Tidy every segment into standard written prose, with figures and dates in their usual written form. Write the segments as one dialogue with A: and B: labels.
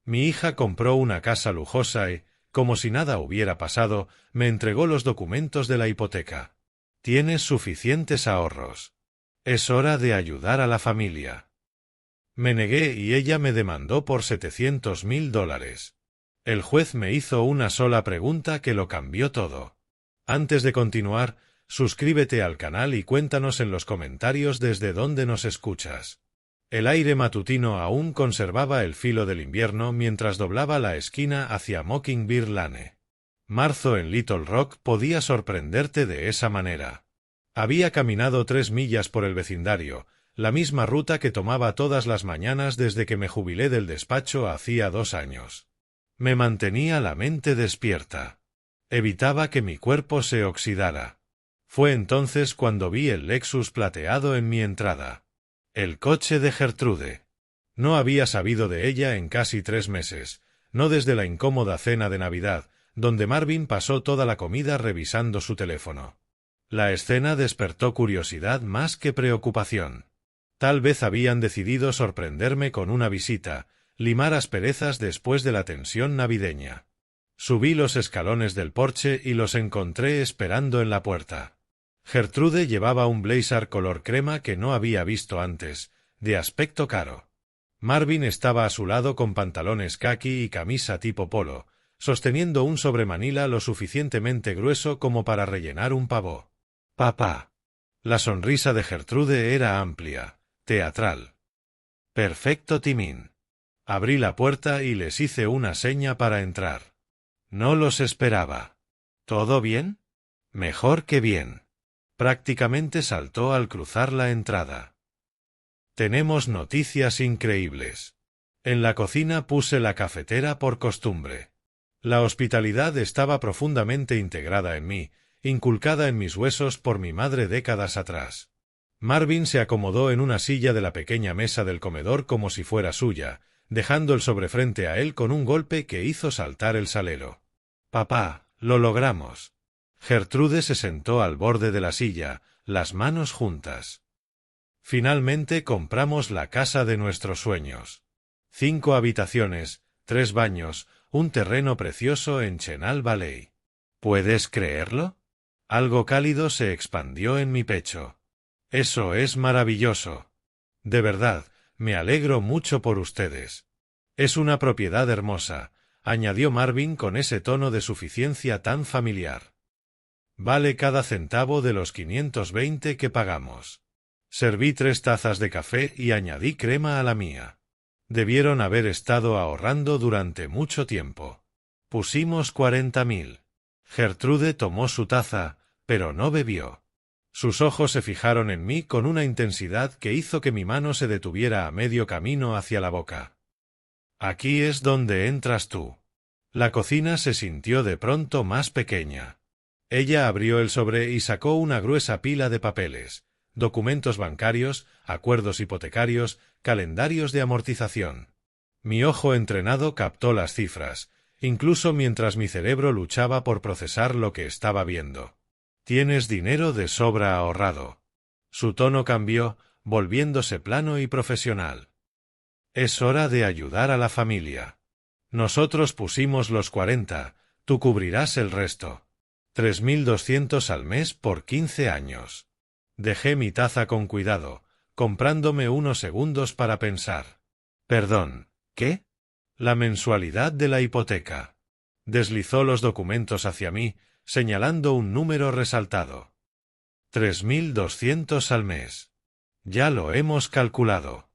A: Mi hija compró una casa lujosa y, como si nada hubiera pasado, me entregó los documentos de la hipoteca. Tienes suficientes ahorros. Es hora de ayudar a la familia. Me negué y ella me demandó por $700.000. El juez me hizo una sola pregunta que lo cambió todo. Antes de continuar, suscríbete al canal y cuéntanos en los comentarios desde dónde nos escuchas. El aire matutino aún conservaba el filo del invierno mientras doblaba la esquina hacia Mockingbird Lane. Marzo en Little Rock podía sorprenderte de esa manera. Había caminado 3 millas por el vecindario, la misma ruta que tomaba todas las mañanas desde que me jubilé del despacho hacía 2 años. Me mantenía la mente despierta. Evitaba que mi cuerpo se oxidara. Fue entonces cuando vi el Lexus plateado en mi entrada. El coche de Gertrude. No había sabido de ella en casi 3 meses, no desde la incómoda cena de Navidad, donde Marvin pasó toda la comida revisando su teléfono. La escena despertó curiosidad más que preocupación. Tal vez habían decidido sorprenderme con una visita, limar asperezas después de la tensión navideña. Subí los escalones del porche y los encontré esperando en la puerta. Gertrude llevaba un blazer color crema que no había visto antes, de aspecto caro. Marvin estaba a su lado con pantalones caqui y camisa tipo polo, sosteniendo un sobremanila lo suficientemente grueso como para rellenar un pavó. «Papá». La sonrisa de Gertrude era amplia, teatral. «Perfecto, Timín». Abrí la puerta y les hice una seña para entrar. No los esperaba. ¿Todo bien? Mejor que bien. Prácticamente saltó al cruzar la entrada. Tenemos noticias increíbles. En la cocina puse la cafetera por costumbre. La hospitalidad estaba profundamente integrada en mí, inculcada en mis huesos por mi madre décadas atrás. Marvin se acomodó en una silla de la pequeña mesa del comedor como si fuera suya, dejando el sobrefrente a él con un golpe que hizo saltar el salero. «Papá, lo logramos». Gertrude se sentó al borde de la silla, las manos juntas. «Finalmente compramos la casa de nuestros sueños. 5 habitaciones, 3 baños, un terreno precioso en Chenal Valley. ¿Puedes creerlo?» Algo cálido se expandió en mi pecho. «Eso es maravilloso. De verdad, me alegro mucho por ustedes. Es una propiedad hermosa», añadió Marvin con ese tono de suficiencia tan familiar. «Vale cada centavo de los 520 que pagamos». Serví 3 tazas de café y añadí crema a la mía. Debieron haber estado ahorrando durante mucho tiempo. Pusimos 40.000. Gertrude tomó su taza, pero no bebió. Sus ojos se fijaron en mí con una intensidad que hizo que mi mano se detuviera a medio camino hacia la boca. «Aquí es donde entras tú». La cocina se sintió de pronto más pequeña. Ella abrió el sobre y sacó una gruesa pila de papeles, documentos bancarios, acuerdos hipotecarios, calendarios de amortización. Mi ojo entrenado captó las cifras, incluso mientras mi cerebro luchaba por procesar lo que estaba viendo. «Tienes dinero de sobra ahorrado». Su tono cambió, volviéndose plano y profesional. «Es hora de ayudar a la familia. Nosotros pusimos los 40, tú cubrirás el resto. 3.200 al mes por 15 años. Dejé mi taza con cuidado, comprándome unos segundos para pensar. «Perdón, ¿qué?» «La mensualidad de la hipoteca». Deslizó los documentos hacia mí, señalando un número resaltado. 3.200 al mes. Ya lo hemos calculado.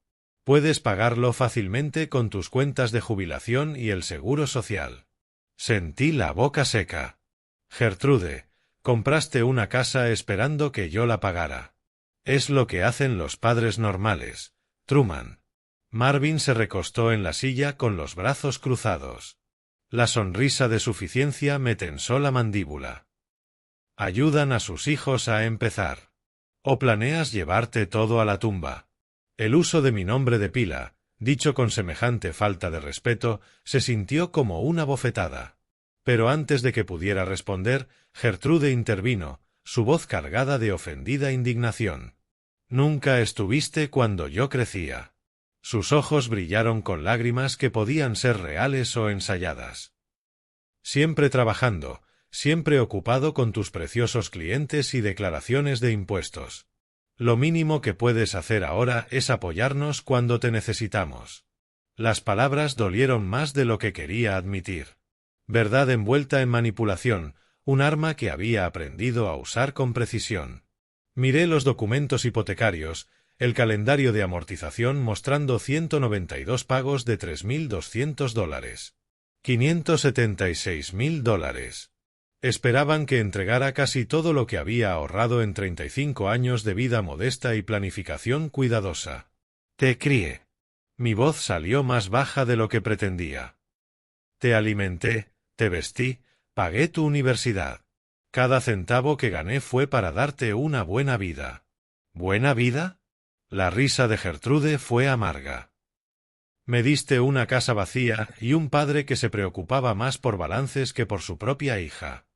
A: Puedes pagarlo fácilmente con tus cuentas de jubilación y el seguro social. Sentí la boca seca. «Gertrude, compraste una casa esperando que yo la pagara. Es lo que hacen los padres normales, Truman». Marvin se recostó en la silla con los brazos cruzados. La sonrisa de suficiencia me tensó la mandíbula. «Ayudan a sus hijos a empezar. ¿O planeas llevarte todo a la tumba?» El uso de mi nombre de pila, dicho con semejante falta de respeto, se sintió como una bofetada. Pero antes de que pudiera responder, Gertrude intervino, su voz cargada de ofendida indignación. «Nunca estuviste cuando yo crecía. Sus ojos brillaron con lágrimas que podían ser reales o ensayadas. Siempre trabajando, siempre ocupado con tus preciosos clientes y declaraciones de impuestos. Lo mínimo que puedes hacer ahora es apoyarnos cuando te necesitamos. Las palabras dolieron más de lo que quería admitir. Verdad envuelta en manipulación, un arma que había aprendido a usar con precisión. Miré los documentos hipotecarios, el calendario de amortización mostrando 192 pagos de $3.200. $576.000. Esperaban que entregara casi todo lo que había ahorrado en 35 años de vida modesta y planificación cuidadosa. Te crié. Mi voz salió más baja de lo que pretendía. Te alimenté, te vestí, pagué tu universidad. Cada centavo que gané fue para darte una buena vida. ¿Buena vida? La risa de Gertrude fue amarga. Me diste una casa vacía y un padre que se preocupaba más por balances que por su propia hija.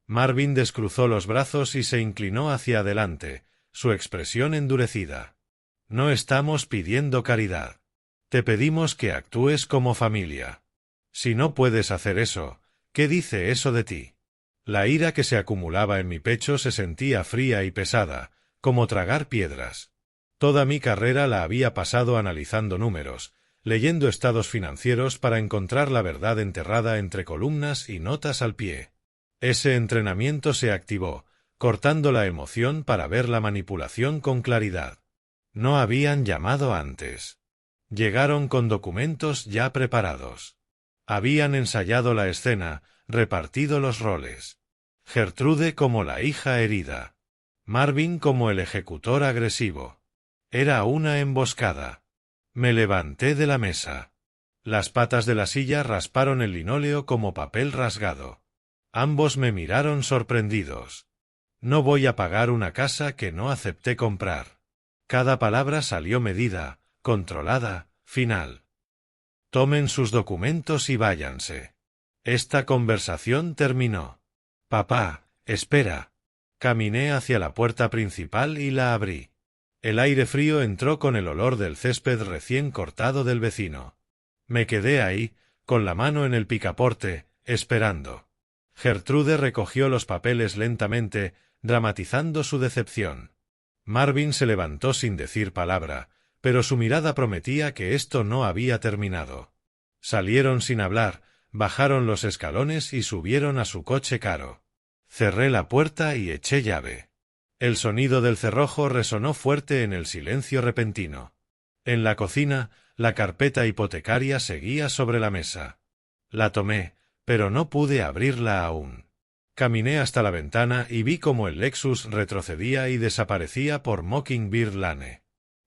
A: Marvin descruzó los brazos y se inclinó hacia adelante, su expresión endurecida. No estamos pidiendo caridad. Te pedimos que actúes como familia. Si no puedes hacer eso, ¿qué dice eso de ti? La ira que se acumulaba en mi pecho se sentía fría y pesada, como tragar piedras. Toda mi carrera la había pasado analizando números, leyendo estados financieros para encontrar la verdad enterrada entre columnas y notas al pie. Ese entrenamiento se activó, cortando la emoción para ver la manipulación con claridad. No habían llamado antes. Llegaron con documentos ya preparados. Habían ensayado la escena, repartido los roles. Gertrude como la hija herida. Marvin como el ejecutor agresivo. Era una emboscada. Me levanté de la mesa. Las patas de la silla rasparon el linóleo como papel rasgado. Ambos me miraron sorprendidos. No voy a pagar una casa que no acepté comprar. Cada palabra salió medida, controlada, final. Tomen sus documentos y váyanse. Esta conversación terminó. Papá, espera. Caminé hacia la puerta principal y la abrí. El aire frío entró con el olor del césped recién cortado del vecino. Me quedé ahí, con la mano en el picaporte, esperando. Gertrude recogió los papeles lentamente, dramatizando su decepción. Marvin se levantó sin decir palabra, pero su mirada prometía que esto no había terminado. Salieron sin hablar, bajaron los escalones y subieron a su coche caro. Cerré la puerta y eché llave. El sonido del cerrojo resonó fuerte en el silencio repentino. En la cocina, la carpeta hipotecaria seguía sobre la mesa. La tomé, pero no pude abrirla aún. Caminé hasta la ventana y vi cómo el Lexus retrocedía y desaparecía por Mockingbird Lane.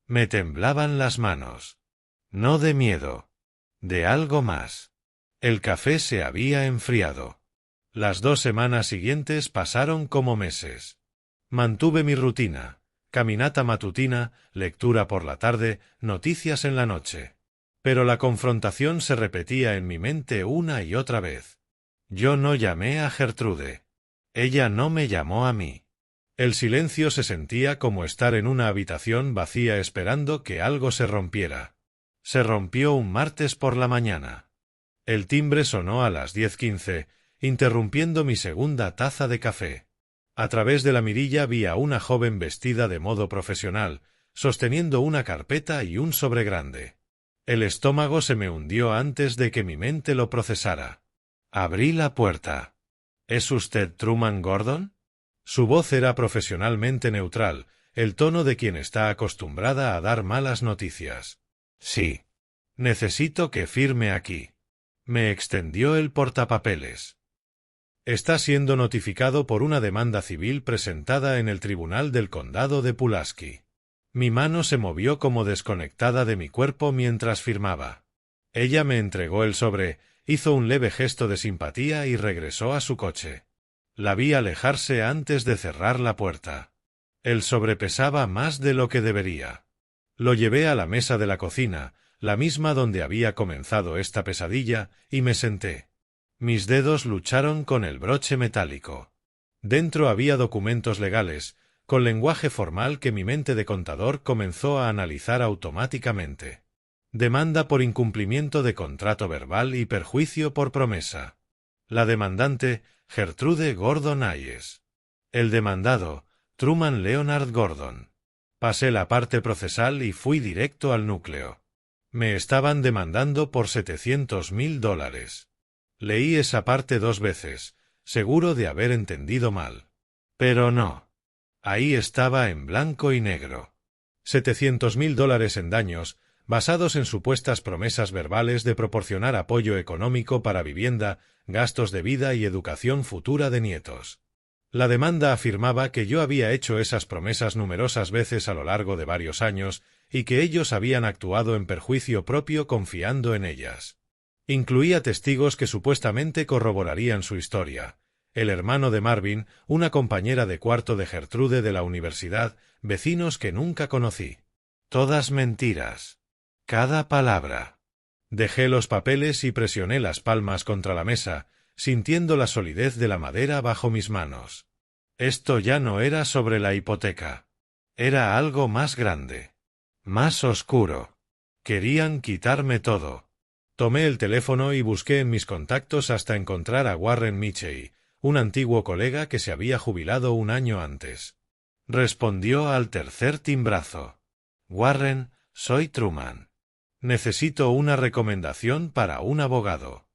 A: Me temblaban las manos. No de miedo. De algo más. El café se había enfriado. Las 2 semanas siguientes pasaron como meses. Mantuve mi rutina, caminata matutina, lectura por la tarde, noticias en la noche. Pero la confrontación se repetía en mi mente una y otra vez. Yo no llamé a Gertrude. Ella no me llamó a mí. El silencio se sentía como estar en una habitación vacía esperando que algo se rompiera. Se rompió un martes por la mañana. El timbre sonó a las 10:15, interrumpiendo mi segunda taza de café. A través de la mirilla vi a una joven vestida de modo profesional, sosteniendo una carpeta y un sobre grande. El estómago se me hundió antes de que mi mente lo procesara. Abrí la puerta. ¿Es usted Truman Gordon? Su voz era profesionalmente neutral, el tono de quien está acostumbrada a dar malas noticias. Sí. Necesito que firme aquí. Me extendió el portapapeles. Está siendo notificado por una demanda civil presentada en el Tribunal del Condado de Pulaski. Mi mano se movió como desconectada de mi cuerpo mientras firmaba. Ella me entregó el sobre, hizo un leve gesto de simpatía y regresó a su coche. La vi alejarse antes de cerrar la puerta. El sobre pesaba más de lo que debería. Lo llevé a la mesa de la cocina, la misma donde había comenzado esta pesadilla, y me senté. Mis dedos lucharon con el broche metálico. Dentro había documentos legales, con lenguaje formal que mi mente de contador comenzó a analizar automáticamente. Demanda por incumplimiento de contrato verbal y perjuicio por promesa. La demandante, Gertrude Gordon Hayes. El demandado, Truman Leonard Gordon. Pasé la parte procesal y fui directo al núcleo. Me estaban demandando por $700,000. Leí esa parte 2 veces, seguro de haber entendido mal. Pero no. Ahí estaba en blanco y negro. $700,000 en daños, basados en supuestas promesas verbales de proporcionar apoyo económico para vivienda, gastos de vida y educación futura de nietos. La demanda afirmaba que yo había hecho esas promesas numerosas veces a lo largo de varios años y que ellos habían actuado en perjuicio propio confiando en ellas. Incluía testigos que supuestamente corroborarían su historia. El hermano de Marvin, una compañera de cuarto de Gertrude de la universidad, vecinos que nunca conocí. Todas mentiras. Cada palabra. Dejé los papeles y presioné las palmas contra la mesa, sintiendo la solidez de la madera bajo mis manos. Esto ya no era sobre la hipoteca. Era algo más grande. Más oscuro. Querían quitarme todo. Tomé el teléfono y busqué en mis contactos hasta encontrar a Warren Mitchell, un antiguo colega que se había jubilado un año antes. Respondió al tercer timbrazo. Warren, soy Truman. Necesito una recomendación para un abogado.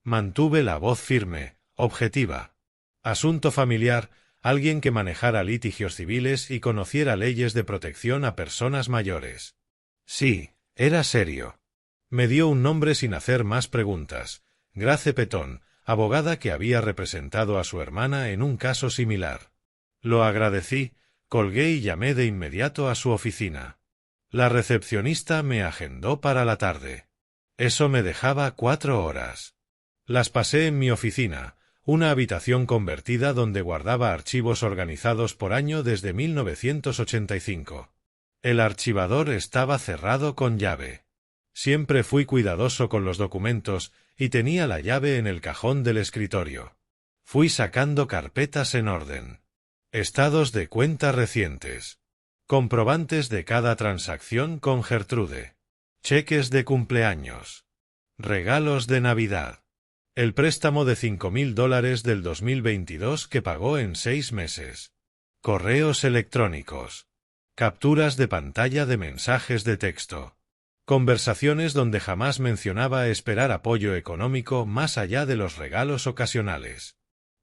A: Mantuve la voz firme, objetiva. Asunto familiar, alguien que manejara litigios civiles y conociera leyes de protección a personas mayores. Sí, era serio. Me dio un nombre sin hacer más preguntas. Grace Petón, abogada que había representado a su hermana en un caso similar. Lo agradecí, colgué y llamé de inmediato a su oficina. La recepcionista me agendó para la tarde. Eso me dejaba 4 horas. Las pasé en mi oficina, una habitación convertida donde guardaba archivos organizados por año desde 1985. El archivador estaba cerrado con llave. Siempre fui cuidadoso con los documentos y tenía la llave en el cajón del escritorio. Fui sacando carpetas en orden. Estados de cuenta recientes. Comprobantes de cada transacción con Gertrude. Cheques de cumpleaños. Regalos de Navidad. El préstamo de $5,000 del 2022 que pagó en 6 meses. Correos electrónicos. Capturas de pantalla de mensajes de texto. Conversaciones donde jamás mencionaba esperar apoyo económico más allá de los regalos ocasionales.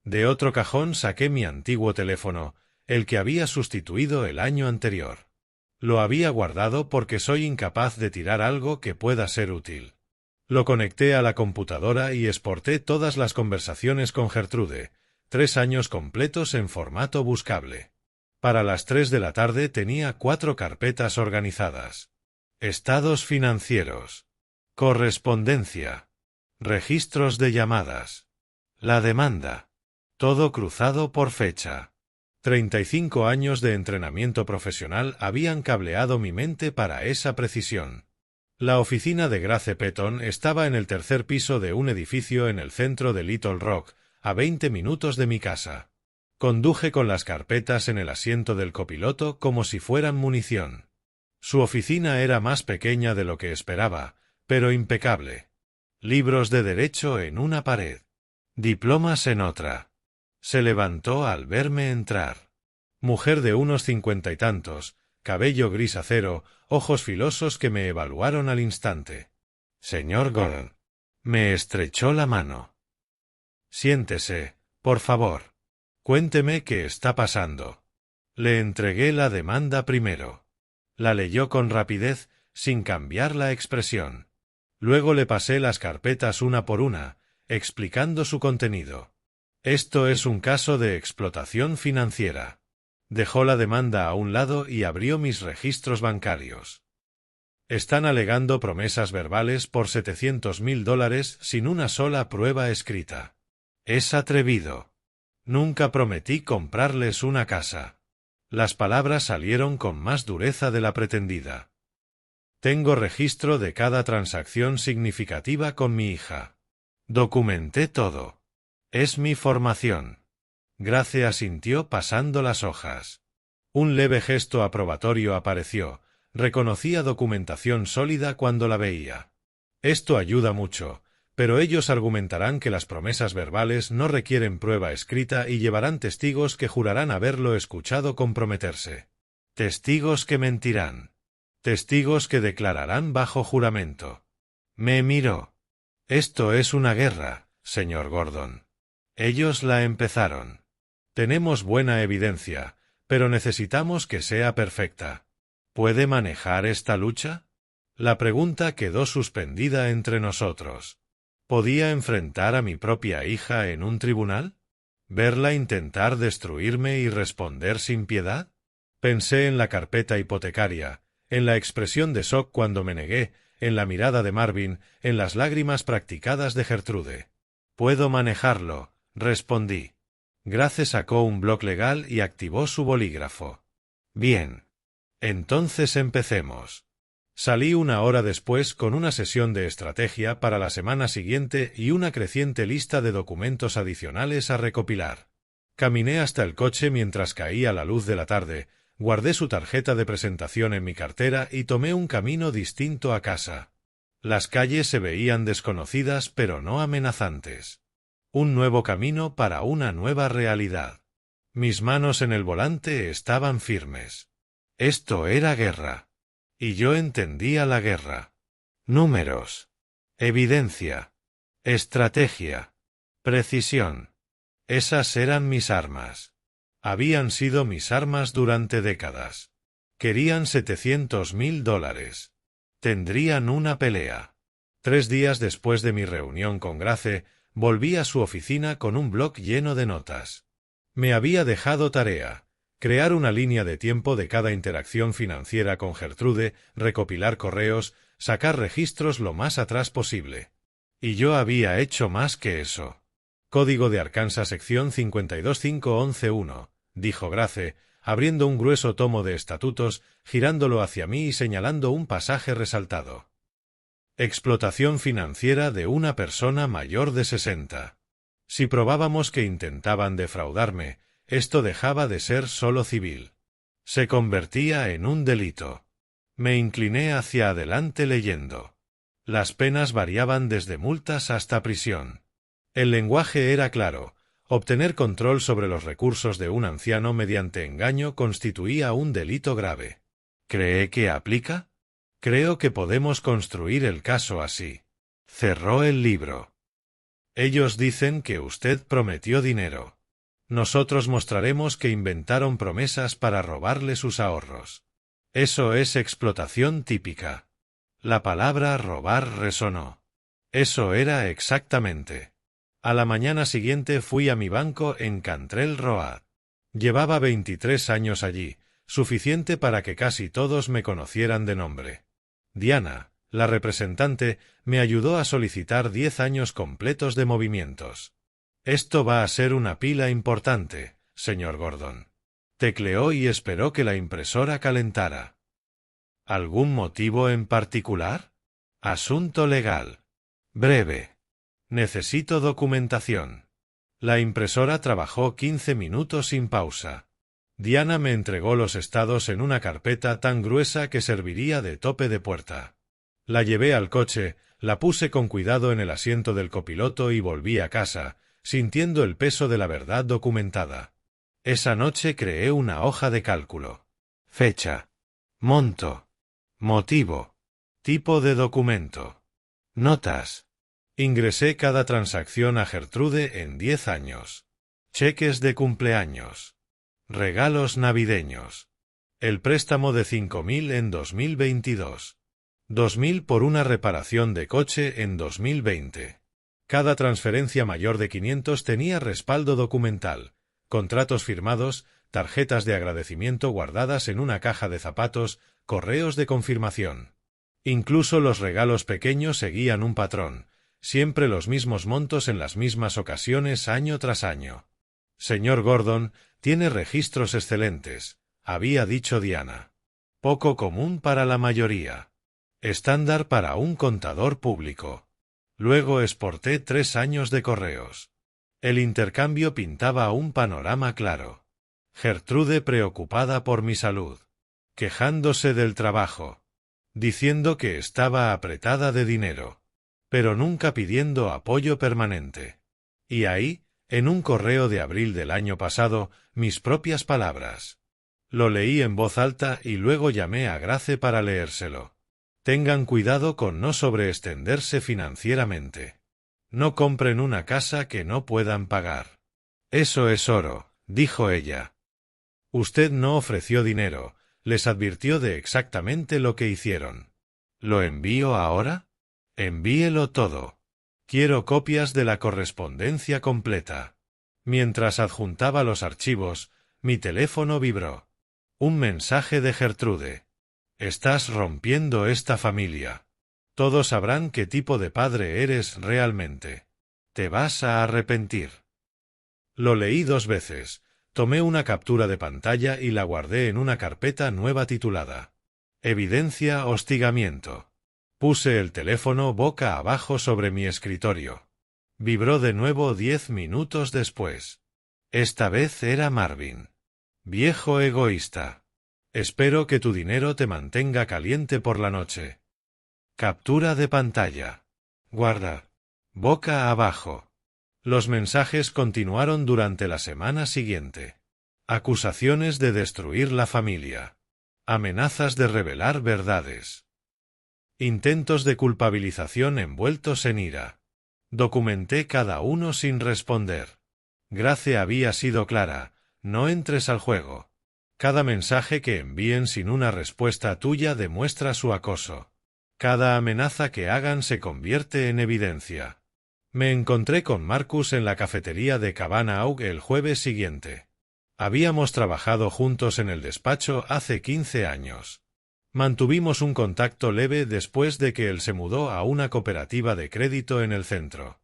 A: De otro cajón saqué mi antiguo teléfono, el que había sustituido el año anterior. Lo había guardado porque soy incapaz de tirar algo que pueda ser útil. Lo conecté a la computadora y exporté todas las conversaciones con Gertrude, 3 años completos en formato buscable. Para las 3 de la tarde tenía 4 carpetas organizadas. Estados financieros. Correspondencia. Registros de llamadas. La demanda. Todo cruzado por fecha. 35 años de entrenamiento profesional habían cableado mi mente para esa precisión. La oficina de Grace Petón estaba en el 3er piso de un edificio en el centro de Little Rock, a 20 minutos de mi casa. Conduje con las carpetas en el asiento del copiloto como si fueran munición. Su oficina era más pequeña de lo que esperaba, pero impecable. Libros de derecho en una pared. Diplomas en otra. Se levantó al verme entrar. Mujer de unos 50 y tantos, cabello gris acero, ojos filosos que me evaluaron al instante. Señor Gordon. Me estrechó la mano. Siéntese, por favor. Cuénteme qué está pasando. Le entregué la demanda primero. La leyó con rapidez, sin cambiar la expresión. Luego le pasé las carpetas una por una, explicando su contenido. Esto es un caso de explotación financiera. Dejó la demanda a un lado y abrió mis registros bancarios. Están alegando promesas verbales por $700,000 sin una sola prueba escrita. Es atrevido. Nunca prometí comprarles una casa. Las palabras salieron con más dureza de la pretendida. Tengo registro de cada transacción significativa con mi hija. Documenté todo. Es mi formación. Grace asintió pasando las hojas. Un leve gesto aprobatorio apareció, reconocía documentación sólida cuando la veía. Esto ayuda mucho, pero ellos argumentarán que las promesas verbales no requieren prueba escrita y llevarán testigos que jurarán haberlo escuchado comprometerse. Testigos que mentirán. Testigos que declararán bajo juramento. Me miró. Esto es una guerra, señor Gordon. Ellos la empezaron. Tenemos buena evidencia, pero necesitamos que sea perfecta. ¿Puede manejar esta lucha? La pregunta quedó suspendida entre nosotros. ¿Podía enfrentar a mi propia hija en un tribunal? ¿Verla intentar destruirme y responder sin piedad? Pensé en la carpeta hipotecaria, en la expresión de shock cuando me negué, en la mirada de Marvin, en las lágrimas practicadas de Gertrude. «Puedo manejarlo», respondí. Grace sacó un bloc legal y activó su bolígrafo. «Bien. Entonces empecemos». Salí una hora después con una sesión de estrategia para la semana siguiente y una creciente lista de documentos adicionales a recopilar. Caminé hasta el coche mientras caía la luz de la tarde, guardé su tarjeta de presentación en mi cartera y tomé un camino distinto a casa. Las calles se veían desconocidas pero no amenazantes. Un nuevo camino para una nueva realidad. Mis manos en el volante estaban firmes. Esto era guerra. Y yo entendía la guerra. Números. Evidencia. Estrategia. Precisión. Esas eran mis armas. Habían sido mis armas durante décadas. Querían $700,000. Tendrían una pelea. 3 días después de mi reunión con Grace, volví a su oficina con un bloc lleno de notas. Me había dejado tarea: crear una línea de tiempo de cada interacción financiera con Gertrude, recopilar correos, sacar registros lo más atrás posible. Y yo había hecho más que eso. Código de Arkansas sección 525111, dijo Grace, abriendo un grueso tomo de estatutos, girándolo hacia mí y señalando un pasaje resaltado. Explotación financiera de una persona mayor de 60. Si probábamos que intentaban defraudarme, esto dejaba de ser solo civil. Se convertía en un delito. Me incliné hacia adelante leyendo. Las penas variaban desde multas hasta prisión. El lenguaje era claro. Obtener control sobre los recursos de un anciano mediante engaño constituía un delito grave. ¿Cree que aplica? Creo que podemos construir el caso así. Cerró el libro. Ellos dicen que usted prometió dinero. Nosotros mostraremos que inventaron promesas para robarle sus ahorros. Eso es explotación típica. La palabra robar resonó. Eso era exactamente. A la mañana siguiente fui a mi banco en Cantrell Road. Llevaba 23 años allí, suficiente para que casi todos me conocieran de nombre. Diana, la representante, me ayudó a solicitar 10 años completos de movimientos. Esto va a ser una pila importante, señor Gordon. Tecleó y esperó que la impresora calentara. ¿Algún motivo en particular? Asunto legal. Breve. Necesito documentación. La impresora trabajó 15 minutos sin pausa. Diana me entregó los estados en una carpeta tan gruesa que serviría de tope de puerta. La llevé al coche, la puse con cuidado en el asiento del copiloto y volví a casa, sintiendo el peso de la verdad documentada. Esa noche creé una hoja de cálculo. Fecha. Monto. Motivo. Tipo de documento. Notas. Ingresé cada transacción a Gertrude en 10 años. Cheques de cumpleaños. Regalos navideños. El préstamo de 5.000 en 2022. 2.000 por una reparación de coche en 2020. Cada transferencia mayor de 500 tenía respaldo documental, contratos firmados, tarjetas de agradecimiento guardadas en una caja de zapatos, correos de confirmación. Incluso los regalos pequeños seguían un patrón, siempre los mismos montos en las mismas ocasiones año tras año. Señor Gordon, tiene registros excelentes, había dicho Diana. Poco común para la mayoría. Estándar para un contador público. Luego exporté 3 años de correos. El intercambio pintaba un panorama claro. Gertrude preocupada por mi salud. quejándose del trabajo, diciendo que estaba apretada de dinero, pero nunca pidiendo apoyo permanente. Y ahí, en un correo de abril del año pasado, mis propias palabras. Lo leí en voz alta y luego llamé a Grace para leérselo. Tengan cuidado con no sobreextenderse financieramente. No compren una casa que no puedan pagar. Eso es oro, dijo ella. Usted no ofreció dinero, les advirtió de exactamente lo que hicieron. ¿Lo envío ahora? Envíelo todo. Quiero copias de la correspondencia completa. Mientras adjuntaba los archivos, mi teléfono vibró. Un mensaje de Gertrude. Estás rompiendo esta familia. Todos sabrán qué tipo de padre eres realmente. Te vas a arrepentir. Lo leí 2 veces, tomé una captura de pantalla y la guardé en una carpeta nueva titulada Evidencia hostigamiento. Puse el teléfono boca abajo sobre mi escritorio. Vibró de nuevo 10 minutos después. Esta vez era Marvin. Viejo egoísta. Espero que tu dinero te mantenga caliente por la noche. Captura de pantalla. Guarda. Boca abajo. Los mensajes continuaron durante la semana siguiente. Acusaciones de destruir la familia. Amenazas de revelar verdades. Intentos de culpabilización envueltos en ira. Documenté cada uno sin responder. Grace había sido clara, no entres al juego. Cada mensaje que envíen sin una respuesta tuya demuestra su acoso. Cada amenaza que hagan se convierte en evidencia. Me encontré con Marcus en la cafetería de Cabana Aug el jueves siguiente. Habíamos trabajado juntos en el despacho hace 15 años. Mantuvimos un contacto leve después de que él se mudó a una cooperativa de crédito en el centro.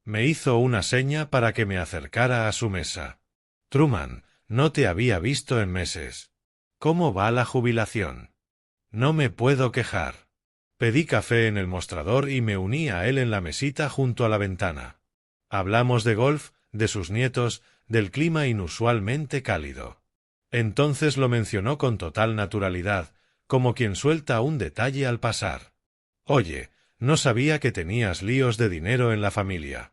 A: Me hizo una seña para que me acercara a su mesa. Truman, no te había visto en meses. ¿Cómo va la jubilación? No me puedo quejar. Pedí café en el mostrador y me uní a él en la mesita junto a la ventana. Hablamos de golf, de sus nietos, del clima inusualmente cálido. Entonces lo mencionó con total naturalidad, como quien suelta un detalle al pasar. Oye, no sabía que tenías líos de dinero en la familia.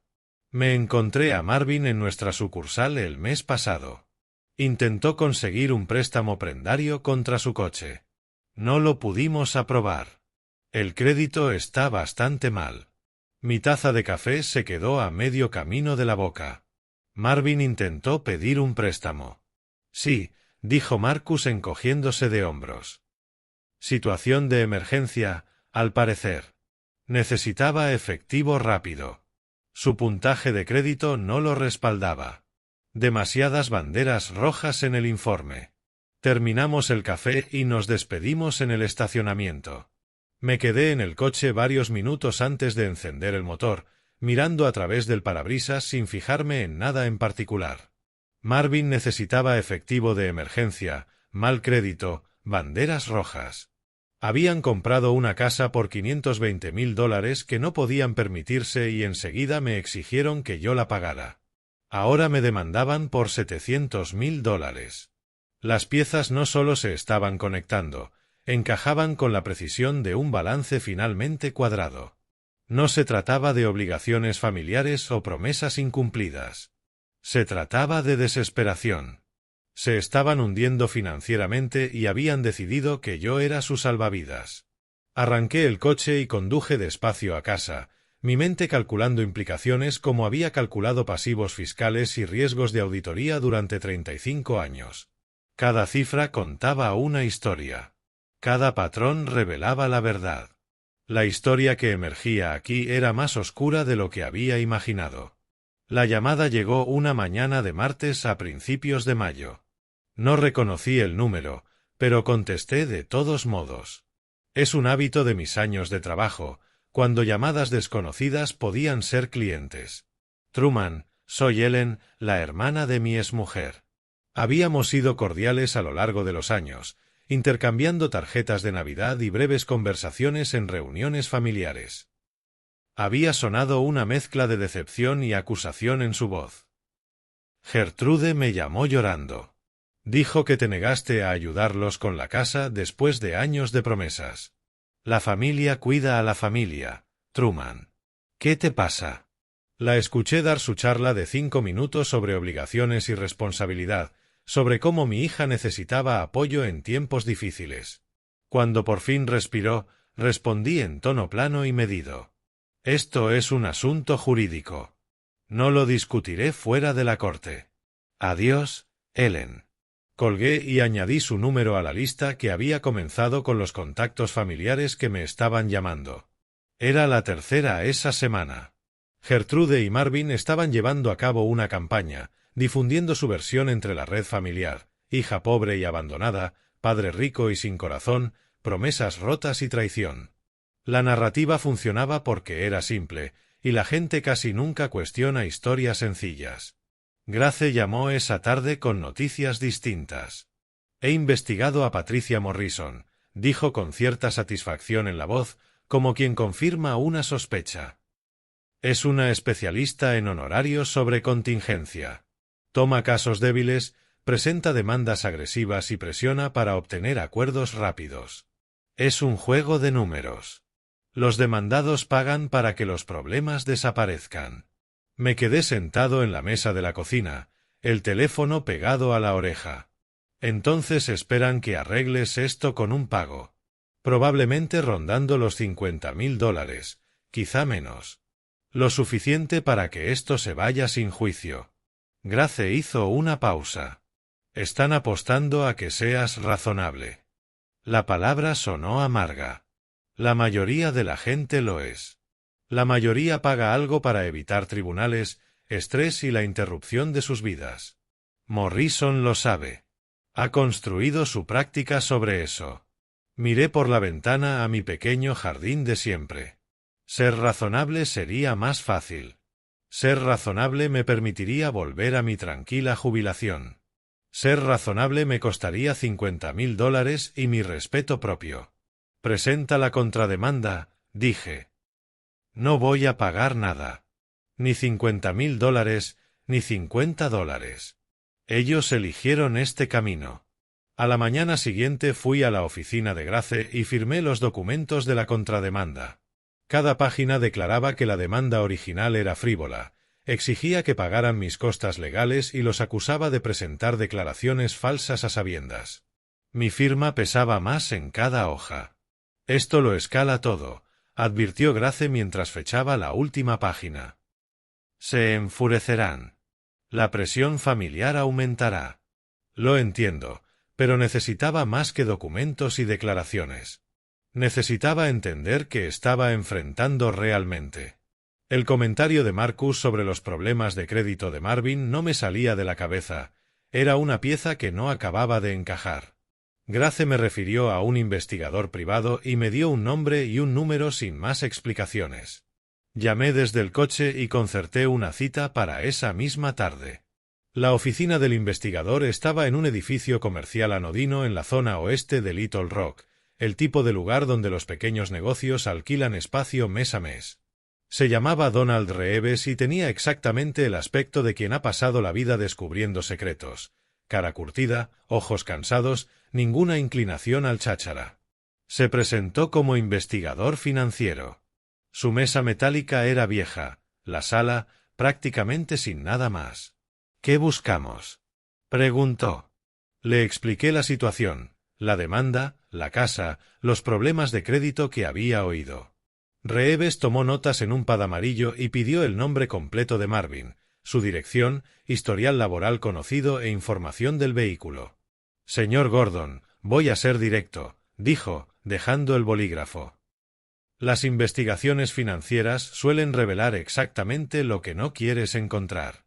A: Me encontré a Marvin en nuestra sucursal el mes pasado. Intentó conseguir un préstamo prendario contra su coche. No lo pudimos aprobar. El crédito está bastante mal. Mi taza de café se quedó a medio camino de la boca. Marvin intentó pedir un préstamo. Sí, dijo Marcus encogiéndose de hombros. Situación de emergencia, al parecer. Necesitaba efectivo rápido. Su puntaje de crédito no lo respaldaba. Demasiadas banderas rojas en el informe. Terminamos el café y nos despedimos en el estacionamiento. Me quedé en el coche varios minutos antes de encender el motor, mirando a través del parabrisas sin fijarme en nada en particular. Marvin necesitaba efectivo de emergencia, mal crédito, banderas rojas. Habían comprado una casa por $520,000 que no podían permitirse y enseguida me exigieron que yo la pagara. Ahora me demandaban por $700,000. Las piezas no solo se estaban conectando, encajaban con la precisión de un balance finalmente cuadrado. No se trataba de obligaciones familiares o promesas incumplidas. Se trataba de desesperación. Se estaban hundiendo financieramente y habían decidido que yo era su salvavidas. Arranqué el coche y conduje despacio a casa, mi mente calculando implicaciones como había calculado pasivos fiscales y riesgos de auditoría durante 35 años. Cada cifra contaba una historia. Cada patrón revelaba la verdad. La historia que emergía aquí era más oscura de lo que había imaginado. La llamada llegó una mañana de martes a principios de mayo. No reconocí el número, pero contesté de todos modos. Es un hábito de mis años de trabajo, cuando llamadas desconocidas podían ser clientes. Truman, soy Ellen, la hermana de mi exmujer. Habíamos sido cordiales a lo largo de los años, intercambiando tarjetas de Navidad y breves conversaciones en reuniones familiares. Había sonado una mezcla de decepción y acusación en su voz. Gertrude me llamó llorando. Dijo que te negaste a ayudarlos con la casa después de años de promesas. La familia cuida a la familia, Truman. ¿Qué te pasa? La escuché dar su charla de 5 minutos sobre obligaciones y responsabilidad, sobre cómo mi hija necesitaba apoyo en tiempos difíciles. Cuando por fin respiró, respondí en tono plano y medido. Esto es un asunto jurídico. No lo discutiré fuera de la corte. Adiós, Ellen. Colgué y añadí su número a la lista que había comenzado con los contactos familiares que me estaban llamando. Era la tercera esa semana. Gertrude y Marvin estaban llevando a cabo una campaña, difundiendo su versión entre la red familiar, hija pobre y abandonada, padre rico y sin corazón, promesas rotas y traición. La narrativa funcionaba porque era simple, y la gente casi nunca cuestiona historias sencillas. Grace llamó esa tarde con noticias distintas. He investigado a Patricia Morrison, dijo con cierta satisfacción en la voz, como quien confirma una sospecha. Es una especialista en honorarios sobre contingencia. Toma casos débiles, presenta demandas agresivas y presiona para obtener acuerdos rápidos. Es un juego de números. Los demandados pagan para que los problemas desaparezcan. Me quedé sentado en la mesa de la cocina, el teléfono pegado a la oreja. Entonces esperan que arregles esto con un pago. Probablemente rondando los $50,000, quizá menos. Lo suficiente para que esto se vaya sin juicio. Grace hizo una pausa. Están apostando a que seas razonable. La palabra sonó amarga. La mayoría de la gente lo es. La mayoría paga algo para evitar tribunales, estrés y la interrupción de sus vidas. Morrison lo sabe. Ha construido su práctica sobre eso. Miré por la ventana a mi pequeño jardín de siempre. Ser razonable sería más fácil. Ser razonable me permitiría volver a mi tranquila jubilación. Ser razonable me costaría $50,000 y mi respeto propio. Presenta la contrademanda, dije. No voy a pagar nada. Ni $50,000, ni $50. Ellos eligieron este camino. A la mañana siguiente fui a la oficina de Grace y firmé los documentos de la contrademanda. Cada página declaraba que la demanda original era frívola, exigía que pagaran mis costas legales y los acusaba de presentar declaraciones falsas a sabiendas. Mi firma pesaba más en cada hoja. Esto lo escala todo, advirtió Grace mientras fechaba la última página. Se enfurecerán. La presión familiar aumentará. Lo entiendo, pero necesitaba más que documentos y declaraciones. Necesitaba entender qué estaba enfrentando realmente. El comentario de Marcus sobre los problemas de crédito de Marvin no me salía de la cabeza. Era una pieza que no acababa de encajar. Grace me refirió a un investigador privado y me dio un nombre y un número sin más explicaciones. Llamé desde el coche y concerté una cita para esa misma tarde. La oficina del investigador estaba en un edificio comercial anodino en la zona oeste de Little Rock, el tipo de lugar donde los pequeños negocios alquilan espacio mes a mes. Se llamaba Donald Reeves y tenía exactamente el aspecto de quien ha pasado la vida descubriendo secretos. Cara curtida, ojos cansados, ninguna inclinación al cháchara. Se presentó como investigador financiero. Su mesa metálica era vieja, la sala prácticamente sin nada más. ¿Qué buscamos?, preguntó. Le expliqué la situación, la demanda, la casa, los problemas de crédito que había oído. Reeves tomó notas en un pad amarillo y pidió el nombre completo de Marvin, su dirección, historial laboral conocido e información del vehículo. Señor Gordon, voy a ser directo, dijo, dejando el bolígrafo. Las investigaciones financieras suelen revelar exactamente lo que no quieres encontrar.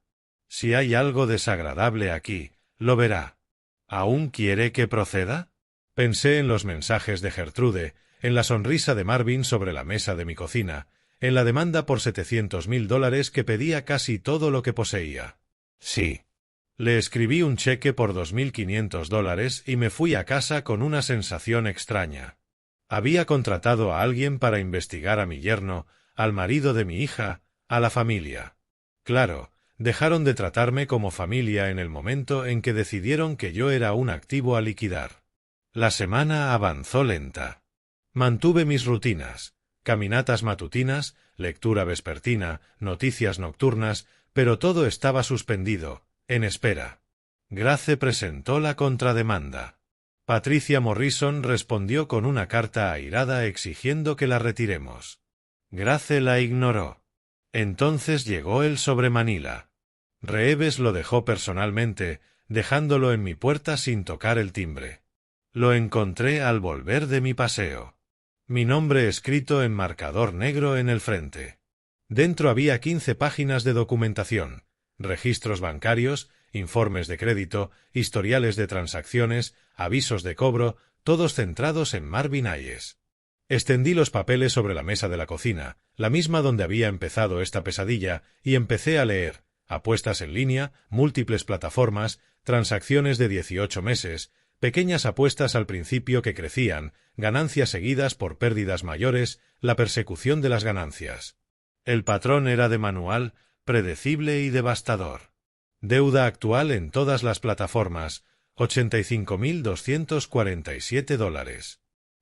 A: Si hay algo desagradable aquí, lo verá. ¿Aún quiere que proceda? Pensé en los mensajes de Gertrude, en la sonrisa de Marvin sobre la mesa de mi cocina, en la demanda por $700,000 que pedía casi todo lo que poseía. Sí. Le escribí un cheque por $2,500 y me fui a casa con una sensación extraña. Había contratado a alguien para investigar a mi yerno, al marido de mi hija, a la familia. Claro, Dejaron de tratarme como familia en el momento en que decidieron que yo era un activo a liquidar. La semana avanzó lenta. Mantuve mis rutinas, caminatas matutinas, lectura vespertina, noticias nocturnas, pero todo estaba suspendido, en espera. Grace presentó la contrademanda. Patricia Morrison respondió con una carta airada exigiendo que la retiremos. Grace la ignoró. Entonces llegó el sobre Manila. Reeves lo dejó personalmente, dejándolo en mi puerta sin tocar el timbre. Lo encontré al volver de mi paseo. Mi nombre escrito en marcador negro en el frente. Dentro había 15 páginas de documentación, registros bancarios, informes de crédito, historiales de transacciones, avisos de cobro, todos centrados en Marvin Hayes. Extendí los papeles sobre la mesa de la cocina, la misma donde había empezado esta pesadilla, y empecé a leer: apuestas en línea, múltiples plataformas, transacciones de 18 meses, pequeñas apuestas al principio que crecían, ganancias seguidas por pérdidas mayores, la persecución de las ganancias. El patrón era de manual, predecible y devastador. Deuda actual en todas las plataformas, $85.247.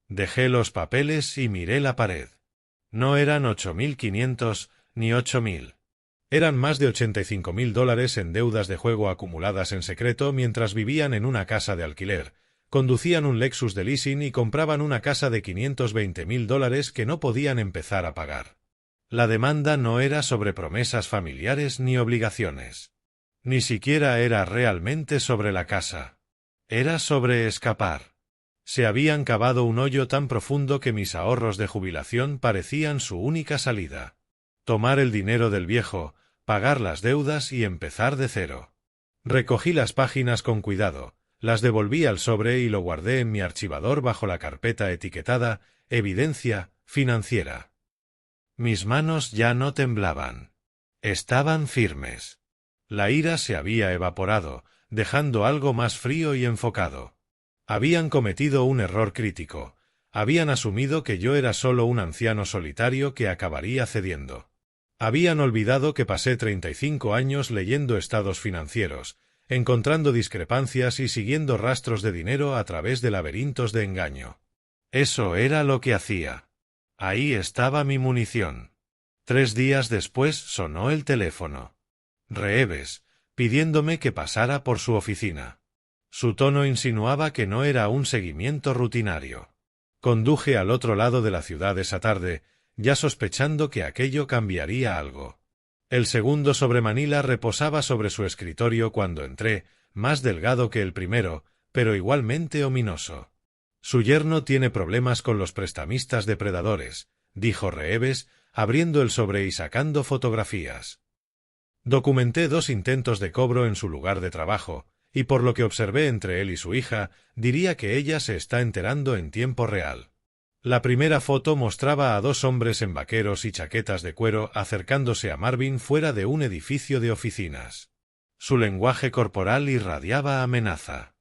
A: Dejé los papeles y miré la pared. No eran 8.500 ni 8.000. Eran más de $85.000 en deudas de juego acumuladas en secreto mientras vivían en una casa de alquiler, conducían un Lexus de leasing y compraban una casa de $520.000 que no podían empezar a pagar. La demanda no era sobre promesas familiares ni obligaciones. Ni siquiera era realmente sobre la casa. Era sobre escapar. Se habían cavado un hoyo tan profundo que mis ahorros de jubilación parecían su única salida. Tomar el dinero del viejo, pagar las deudas y empezar de cero. Recogí las páginas con cuidado, las devolví al sobre y lo guardé en mi archivador bajo la carpeta etiquetada Evidencia financiera. Mis manos ya no temblaban. Estaban firmes. La ira se había evaporado, dejando algo más frío y enfocado. Habían cometido un error crítico. Habían asumido que yo era solo un anciano solitario que acabaría cediendo. Habían olvidado que pasé 35 años leyendo estados financieros, encontrando discrepancias y siguiendo rastros de dinero a través de laberintos de engaño. Eso era lo que hacía. Ahí estaba mi munición. 3 días después sonó el teléfono. Reeves, pidiéndome que pasara por su oficina. Su tono insinuaba que no era un seguimiento rutinario. Conduje al otro lado de la ciudad esa tarde, ya sospechando que aquello cambiaría algo. El segundo sobre Manila reposaba sobre su escritorio cuando entré, más delgado que el primero, pero igualmente ominoso. Su yerno tiene problemas con los prestamistas depredadores, dijo Reeves, abriendo el sobre y sacando fotografías. Documenté 2 intentos de cobro en su lugar de trabajo, y por lo que observé entre él y su hija, diría que ella se está enterando en tiempo real. La primera foto mostraba a 2 hombres en vaqueros y chaquetas de cuero acercándose a Marvin fuera de un edificio de oficinas. Su lenguaje corporal irradiaba amenaza.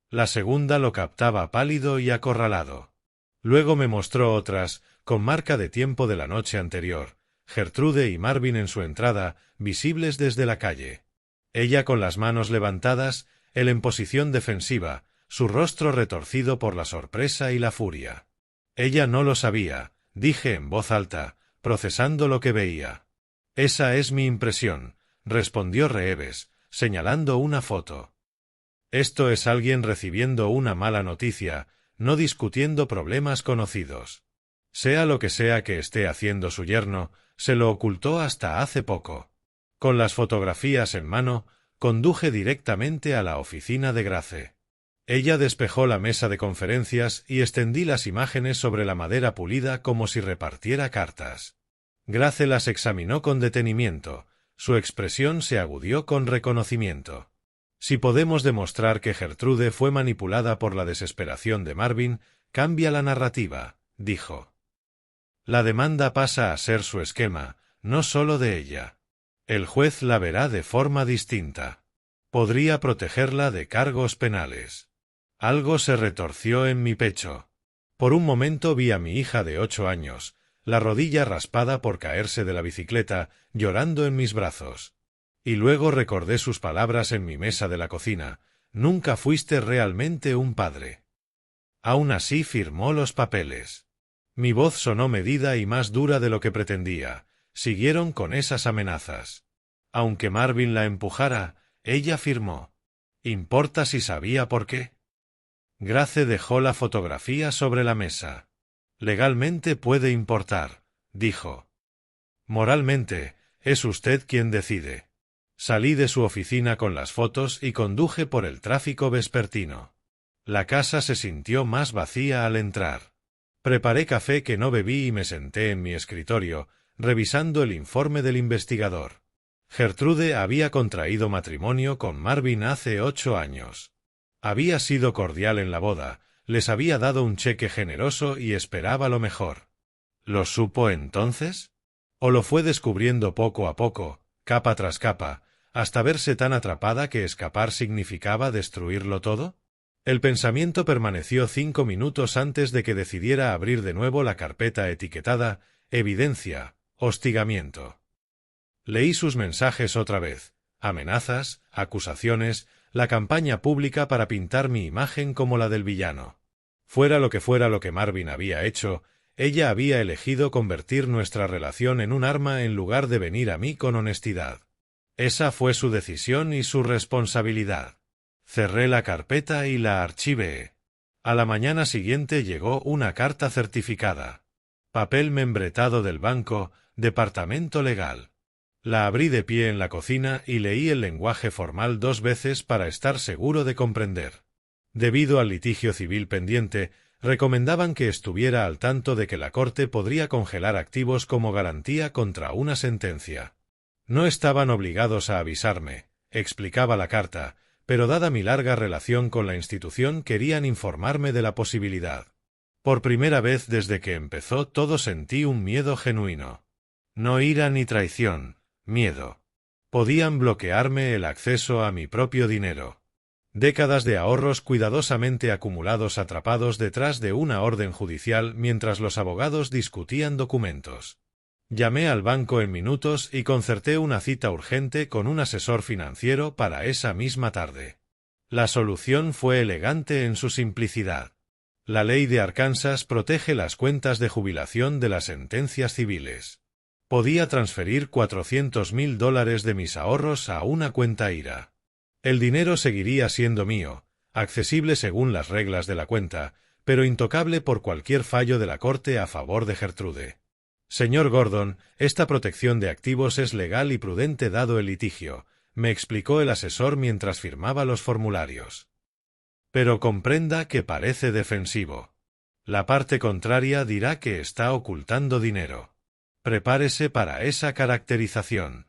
A: La segunda lo captaba pálido y acorralado. Luego me mostró otras, con marca de tiempo de la noche anterior, Gertrude y Marvin en su entrada, visibles desde la calle. Ella con las manos levantadas, él en posición defensiva, su rostro retorcido por la sorpresa y la furia. Ella no lo sabía, dije en voz alta, procesando lo que veía. Esa es mi impresión, respondió Reeves, señalando una foto. Esto es alguien recibiendo una mala noticia, no discutiendo problemas conocidos. Sea lo que sea que esté haciendo su yerno, se lo ocultó hasta hace poco. Con las fotografías en mano, conduje directamente a la oficina de Grace. Ella despejó la mesa de conferencias y extendí las imágenes sobre la madera pulida como si repartiera cartas. Grace las examinó con detenimiento, su expresión se agudió con reconocimiento. Si podemos demostrar que Gertrude fue manipulada por la desesperación de Marvin, cambia la narrativa, dijo. La demanda pasa a ser su esquema, no solo de ella. El juez la verá de forma distinta. Podría protegerla de cargos penales. Algo se retorció en mi pecho. Por un momento vi a mi hija de 8 años, la rodilla raspada por caerse de la bicicleta, llorando en mis brazos. Y luego recordé sus palabras en mi mesa de la cocina: nunca fuiste realmente un padre. Aún así firmó los papeles. Mi voz sonó medida y más dura de lo que pretendía. Siguieron con esas amenazas. Aunque Marvin la empujara, ella firmó. ¿Importa si sabía por qué? Grace dejó la fotografía sobre la mesa. Legalmente puede importar, dijo. Moralmente, es usted quien decide. Salí de su oficina con las fotos y conduje por el tráfico vespertino. La casa se sintió más vacía al entrar. Preparé café que no bebí y me senté en mi escritorio, revisando el informe del investigador. Gertrude había contraído matrimonio con Marvin hace 8 años. Había sido cordial en la boda, les había dado un cheque generoso y esperaba lo mejor. ¿Lo supo entonces? ¿O lo fue descubriendo poco a poco, capa tras capa, hasta verse tan atrapada que escapar significaba destruirlo todo? El pensamiento permaneció 5 minutos antes de que decidiera abrir de nuevo la carpeta etiquetada «Evidencia, hostigamiento». Leí sus mensajes otra vez: amenazas, acusaciones, la campaña pública para pintar mi imagen como la del villano. Fuera lo que Marvin había hecho, ella había elegido convertir nuestra relación en un arma en lugar de venir a mí con honestidad. Esa fue su decisión y su responsabilidad. Cerré la carpeta y la archivé. A la mañana siguiente llegó una carta certificada. Papel membretado del banco, departamento legal. La abrí de pie en la cocina y leí el lenguaje formal 2 veces para estar seguro de comprender. Debido al litigio civil pendiente, recomendaban que estuviera al tanto de que la corte podría congelar activos como garantía contra una sentencia. No estaban obligados a avisarme, explicaba la carta, pero dada mi larga relación con la institución querían informarme de la posibilidad. Por primera vez desde que empezó todo sentí un miedo genuino. No ira ni traición, miedo. Podían bloquearme el acceso a mi propio dinero. Décadas de ahorros cuidadosamente acumulados atrapados detrás de una orden judicial mientras los abogados discutían documentos. Llamé al banco en minutos y concerté una cita urgente con un asesor financiero para esa misma tarde. La solución fue elegante en su simplicidad. La ley de Arkansas protege las cuentas de jubilación de las sentencias civiles. Podía transferir $400,000 de mis ahorros a una cuenta IRA. El dinero seguiría siendo mío, accesible según las reglas de la cuenta, pero intocable por cualquier fallo de la corte a favor de Gertrude. Señor Gordon, esta protección de activos es legal y prudente dado el litigio, me explicó el asesor mientras firmaba los formularios. Pero comprenda que parece defensivo. La parte contraria dirá que está ocultando dinero. Prepárese para esa caracterización.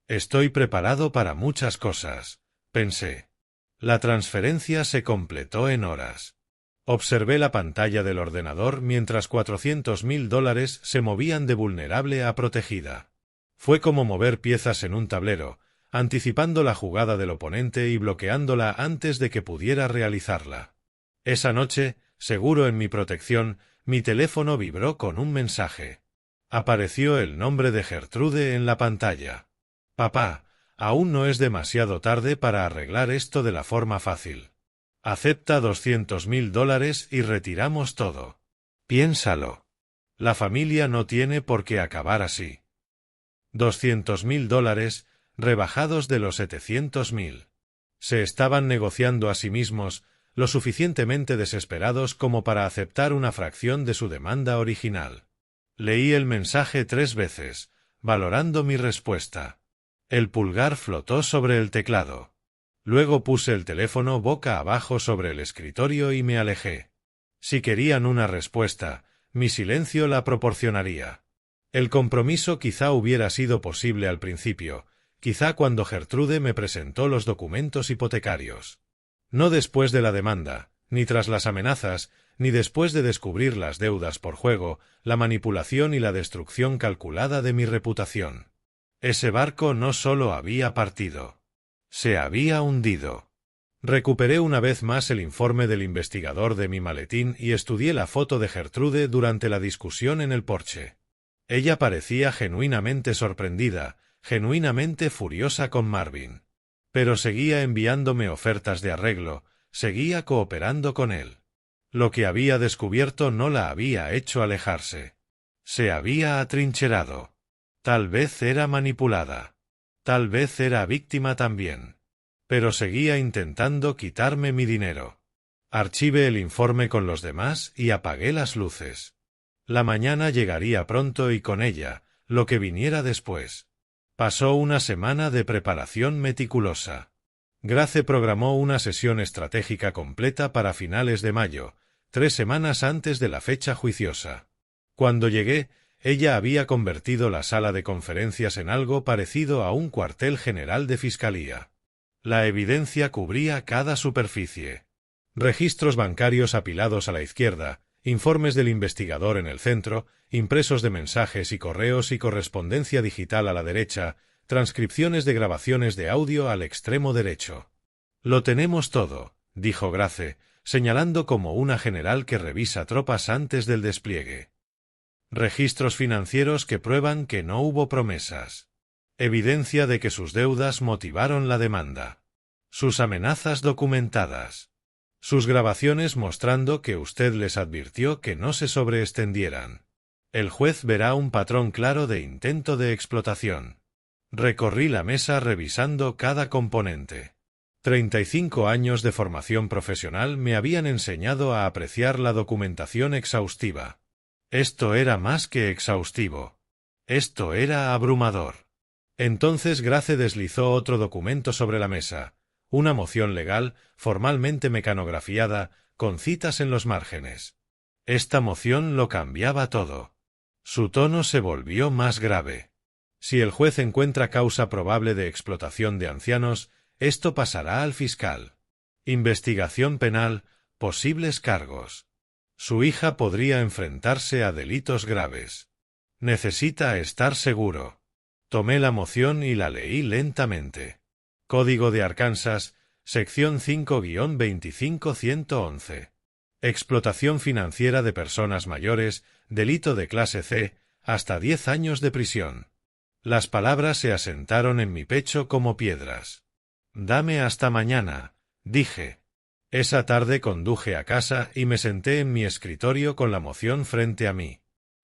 A: Estoy preparado para muchas cosas, pensé. La transferencia se completó en horas. Observé la pantalla del ordenador mientras $400,000 se movían de vulnerable a protegida. Fue como mover piezas en un tablero, anticipando la jugada del oponente y bloqueándola antes de que pudiera realizarla. Esa noche, seguro en mi protección, mi teléfono vibró con un mensaje. Apareció el nombre de Gertrude en la pantalla. Papá, aún no es demasiado tarde para arreglar esto de la forma fácil. Acepta $200,000 y retiramos todo. Piénsalo. La familia no tiene por qué acabar así. $200,000, rebajados de los 700,000. Se estaban negociando a sí mismos, lo suficientemente desesperados como para aceptar una fracción de su demanda original. Leí el mensaje 3 veces, valorando mi respuesta. El pulgar flotó sobre el teclado. Luego puse el teléfono boca abajo sobre el escritorio y me alejé. Si querían una respuesta, mi silencio la proporcionaría. El compromiso quizá hubiera sido posible al principio, quizá cuando Gertrude me presentó los documentos hipotecarios. No después de la demanda, ni tras las amenazas, ni después de descubrir las deudas por juego, la manipulación y la destrucción calculada de mi reputación. Ese barco no solo había partido. Se había hundido. Recuperé una vez más el informe del investigador de mi maletín y estudié la foto de Gertrude durante la discusión en el porche. Ella parecía genuinamente sorprendida, genuinamente furiosa con Marvin. Pero seguía enviándome ofertas de arreglo, seguía cooperando con él. Lo que había descubierto no la había hecho alejarse. Se había atrincherado. Tal vez era manipulada. Tal vez era víctima también. Pero seguía intentando quitarme mi dinero. Archivé el informe con los demás y apagué las luces. La mañana llegaría pronto y con ella, lo que viniera después. Pasó una semana de preparación meticulosa. Grace programó una sesión estratégica completa para finales de mayo, 3 semanas antes de la fecha juiciosa. Cuando llegué, ella había convertido la sala de conferencias en algo parecido a un cuartel general de fiscalía. La evidencia cubría cada superficie. Registros bancarios apilados a la izquierda, informes del investigador en el centro, impresos de mensajes y correos y correspondencia digital a la derecha, transcripciones de grabaciones de audio al extremo derecho. «Lo tenemos todo», dijo Grace, señalando como una general que revisa tropas antes del despliegue. Registros financieros que prueban que no hubo promesas. Evidencia de que sus deudas motivaron la demanda. Sus amenazas documentadas. Sus grabaciones mostrando que usted les advirtió que no se sobreextendieran. El juez verá un patrón claro de intento de explotación. Recorrí la mesa revisando cada componente. 35 años de formación profesional me habían enseñado a apreciar la documentación exhaustiva. Esto era más que exhaustivo. Esto era abrumador. Entonces Grace deslizó otro documento sobre la mesa, una moción legal, formalmente mecanografiada, con citas en los márgenes. Esta moción lo cambiaba todo. Su tono se volvió más grave. Si el juez encuentra causa probable de explotación de ancianos, esto pasará al fiscal. Investigación penal, posibles cargos. Su hija podría enfrentarse a delitos graves. Necesita estar seguro. Tomé la moción y la leí lentamente. Código de Arkansas, sección 5-25111. Explotación financiera de personas mayores, delito de clase C, hasta 10 años de prisión. Las palabras se asentaron en mi pecho como piedras. «Dame hasta mañana», dije. Esa tarde conduje a casa y me senté en mi escritorio con la moción frente a mí.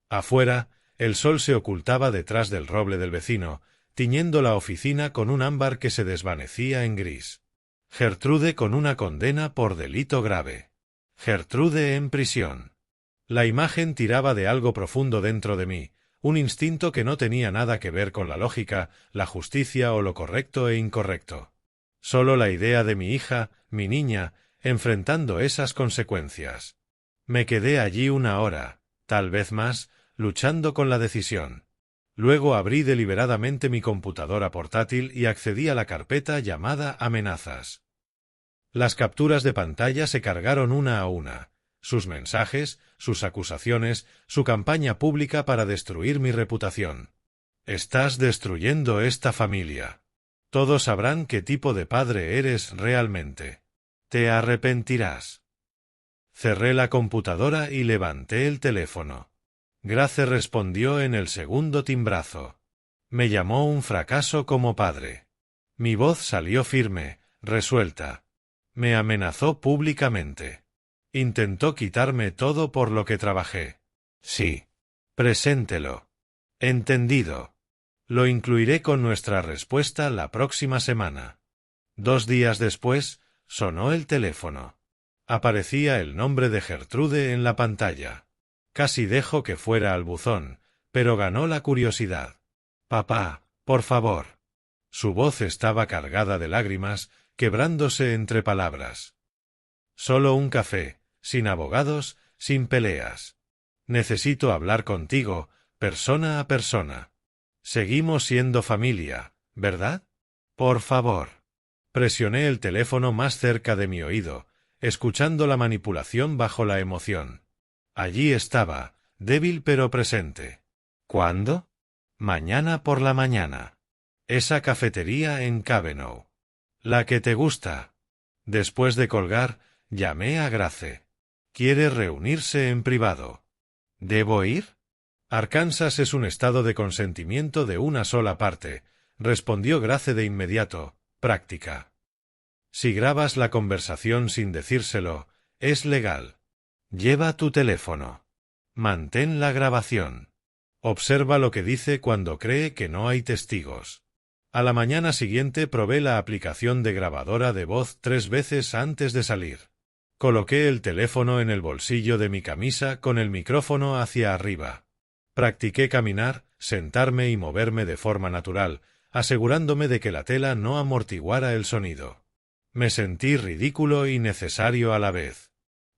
A: Afuera, el sol se ocultaba detrás del roble del vecino, tiñendo la oficina con un ámbar que se desvanecía en gris. Gertrude con una condena por delito grave. Gertrude en prisión. La imagen tiraba de algo profundo dentro de mí, un instinto que no tenía nada que ver con la lógica, la justicia o lo correcto e incorrecto. Solo la idea de mi hija, mi niña, enfrentando esas consecuencias. Me quedé allí 1 hora, tal vez más, luchando con la decisión. Luego abrí deliberadamente mi computadora portátil y accedí a la carpeta llamada Amenazas. Las capturas de pantalla se cargaron una a una, sus mensajes, sus acusaciones, su campaña pública para destruir mi reputación. «Estás destruyendo esta familia. Todos sabrán qué tipo de padre eres realmente. Te arrepentirás». Cerré la computadora y levanté el teléfono. Grace respondió en el segundo timbrazo. Me llamó un fracaso como padre. Mi voz salió firme, resuelta. Me amenazó públicamente. Intentó quitarme todo por lo que trabajé. Sí. Preséntelo. Entendido. Lo incluiré con nuestra respuesta la próxima semana. 2 días después, sonó el teléfono. Aparecía el nombre de Gertrude en la pantalla. Casi dejo que fuera al buzón, pero ganó la curiosidad. «Papá, por favor». Su voz estaba cargada de lágrimas, quebrándose entre palabras. «Solo un café, sin abogados, sin peleas. Necesito hablar contigo, persona a persona. Seguimos siendo familia, ¿verdad? Por favor». Presioné el teléfono más cerca de mi oído, escuchando la manipulación bajo la emoción. Allí estaba, débil pero presente. «¿Cuándo?» «Mañana por la mañana. Esa cafetería en Cavanaugh. La que te gusta». Después de colgar, llamé a Grace. «Quiere reunirse en privado». «¿Debo ir?» Arkansas es un estado de consentimiento de una sola parte, respondió Grace de inmediato, práctica. Si grabas la conversación sin decírselo, es legal. Lleva tu teléfono. Mantén la grabación. Observa lo que dice cuando cree que no hay testigos. A la mañana siguiente probé la aplicación de grabadora de voz 3 veces antes de salir. Coloqué el teléfono en el bolsillo de mi camisa con el micrófono hacia arriba. Practiqué caminar, sentarme y moverme de forma natural, asegurándome de que la tela no amortiguara el sonido. Me sentí ridículo y necesario a la vez.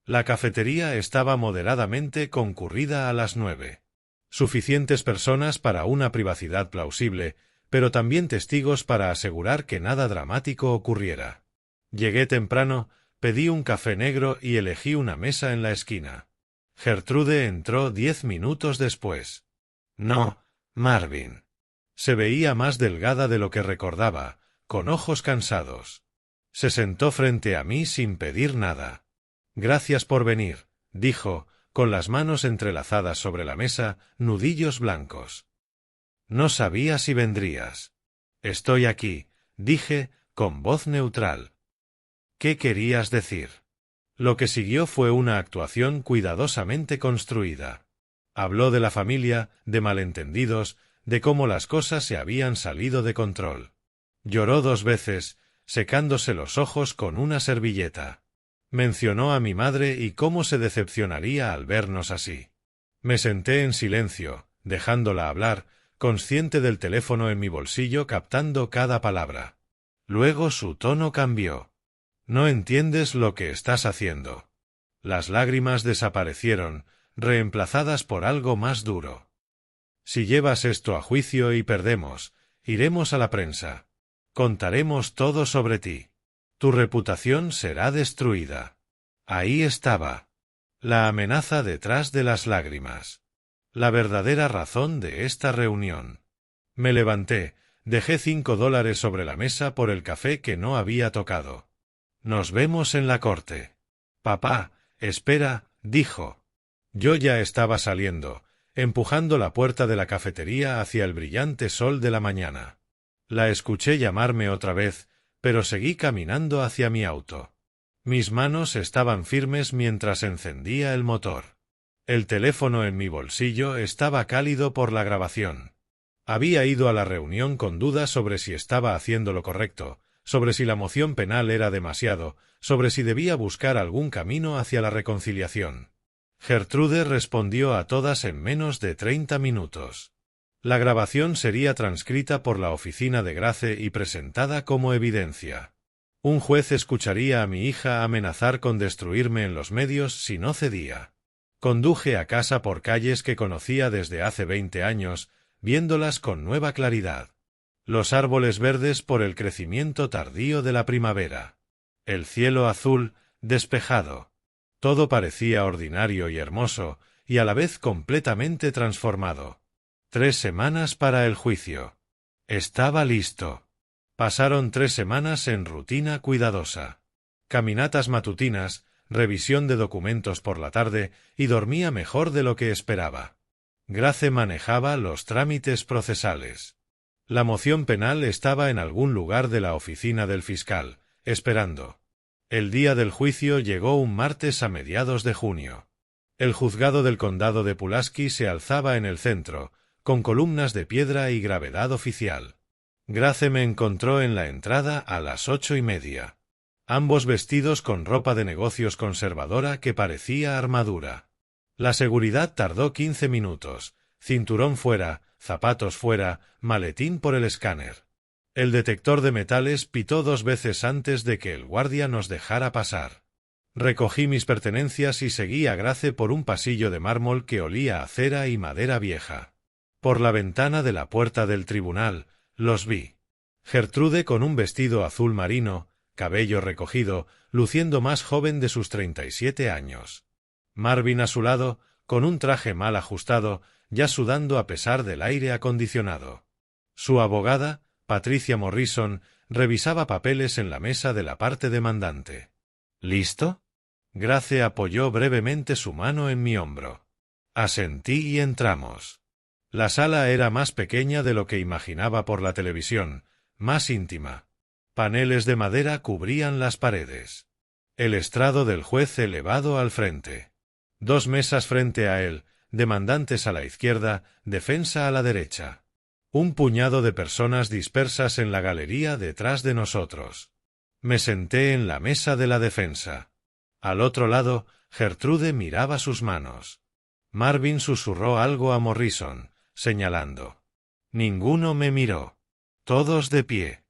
A: La cafetería estaba moderadamente concurrida a las 9. Suficientes personas para una privacidad plausible, pero también testigos para asegurar que nada dramático ocurriera. Llegué temprano, pedí un café negro y elegí una mesa en la esquina. Gertrude entró 10 minutos después. No, Marvin. Se veía más delgada de lo que recordaba, con ojos cansados. Se sentó frente a mí sin pedir nada. Gracias por venir, dijo, con las manos entrelazadas sobre la mesa, nudillos blancos. No sabía si vendrías. Estoy aquí, dije, con voz neutral. ¿Qué querías decir? Lo que siguió fue una actuación cuidadosamente construida. Habló de la familia, de malentendidos, de cómo las cosas se habían salido de control. Lloró 2 veces, secándose los ojos con una servilleta. Mencionó a mi madre y cómo se decepcionaría al vernos así. Me senté en silencio, dejándola hablar, consciente del teléfono en mi bolsillo captando cada palabra. Luego su tono cambió. No entiendes lo que estás haciendo. Las lágrimas desaparecieron, reemplazadas por algo más duro. Si llevas esto a juicio y perdemos, iremos a la prensa. Contaremos todo sobre ti. Tu reputación será destruida. Ahí estaba. La amenaza detrás de las lágrimas. La verdadera razón de esta reunión. Me levanté, dejé $5 sobre la mesa por el café que no había tocado. Nos vemos en la corte. Papá, espera, dijo. Yo ya estaba saliendo, empujando la puerta de la cafetería hacia el brillante sol de la mañana. La escuché llamarme otra vez, pero seguí caminando hacia mi auto. Mis manos estaban firmes mientras encendía el motor. El teléfono en mi bolsillo estaba cálido por la grabación. Había ido a la reunión con dudas sobre si estaba haciendo lo correcto, sobre si la moción penal era demasiado, sobre si debía buscar algún camino hacia la reconciliación. Gertrude respondió a todas en menos de 30 minutos. La grabación sería transcrita por la oficina de Grace y presentada como evidencia. Un juez escucharía a mi hija amenazar con destruirme en los medios si no cedía. Conduje a casa por calles que conocía desde hace 20 años, viéndolas con nueva claridad. Los árboles verdes por el crecimiento tardío de la primavera. El cielo azul, despejado. Todo parecía ordinario y hermoso, y a la vez completamente transformado. 3 semanas para el juicio. Estaba listo. Pasaron 3 semanas en rutina cuidadosa. Caminatas matutinas, revisión de documentos por la tarde, y dormía mejor de lo que esperaba. Grace manejaba los trámites procesales. La moción penal estaba en algún lugar de la oficina del fiscal, esperando. El día del juicio llegó un martes a mediados de junio. El juzgado del condado de Pulaski se alzaba en el centro, con columnas de piedra y gravedad oficial. Grace me encontró en la entrada a las 8:30. Ambos vestidos con ropa de negocios conservadora que parecía armadura. La seguridad tardó 15 minutos, cinturón fuera, zapatos fuera, maletín por el escáner. El detector de metales pitó 2 veces antes de que el guardia nos dejara pasar. Recogí mis pertenencias y seguí a Grace por un pasillo de mármol que olía a cera y madera vieja. Por la ventana de la puerta del tribunal, los vi. Gertrude con un vestido azul marino, cabello recogido, luciendo más joven de sus 37 años. Marvin a su lado, con un traje mal ajustado, ya sudando a pesar del aire acondicionado. Su abogada, Patricia Morrison, revisaba papeles en la mesa de la parte demandante. ¿Listo? Grace apoyó brevemente su mano en mi hombro. Asentí y entramos. La sala era más pequeña de lo que imaginaba por la televisión, más íntima. Paneles de madera cubrían las paredes. El estrado del juez elevado al frente. 2 mesas frente a él, demandantes a la izquierda, defensa a la derecha. Un puñado de personas dispersas en la galería detrás de nosotros. Me senté en la mesa de la defensa. Al otro lado, Gertrude miraba sus manos. Marvin susurró algo a Morrison, señalando. Ninguno me miró. Todos de pie.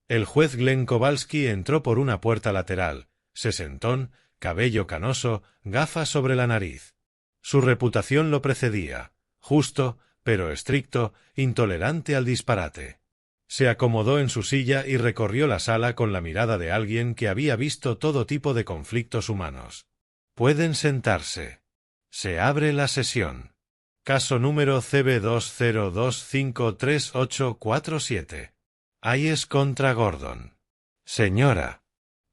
A: El juez Glenn Kowalski entró por una puerta lateral, sesentón, cabello canoso, gafas sobre la nariz. Su reputación lo precedía, justo, pero estricto, intolerante al disparate. Se acomodó en su silla y recorrió la sala con la mirada de alguien que había visto todo tipo de conflictos humanos. Pueden sentarse. Se abre la sesión. Caso número CB20253847. Hayes contra Gordon. Señora.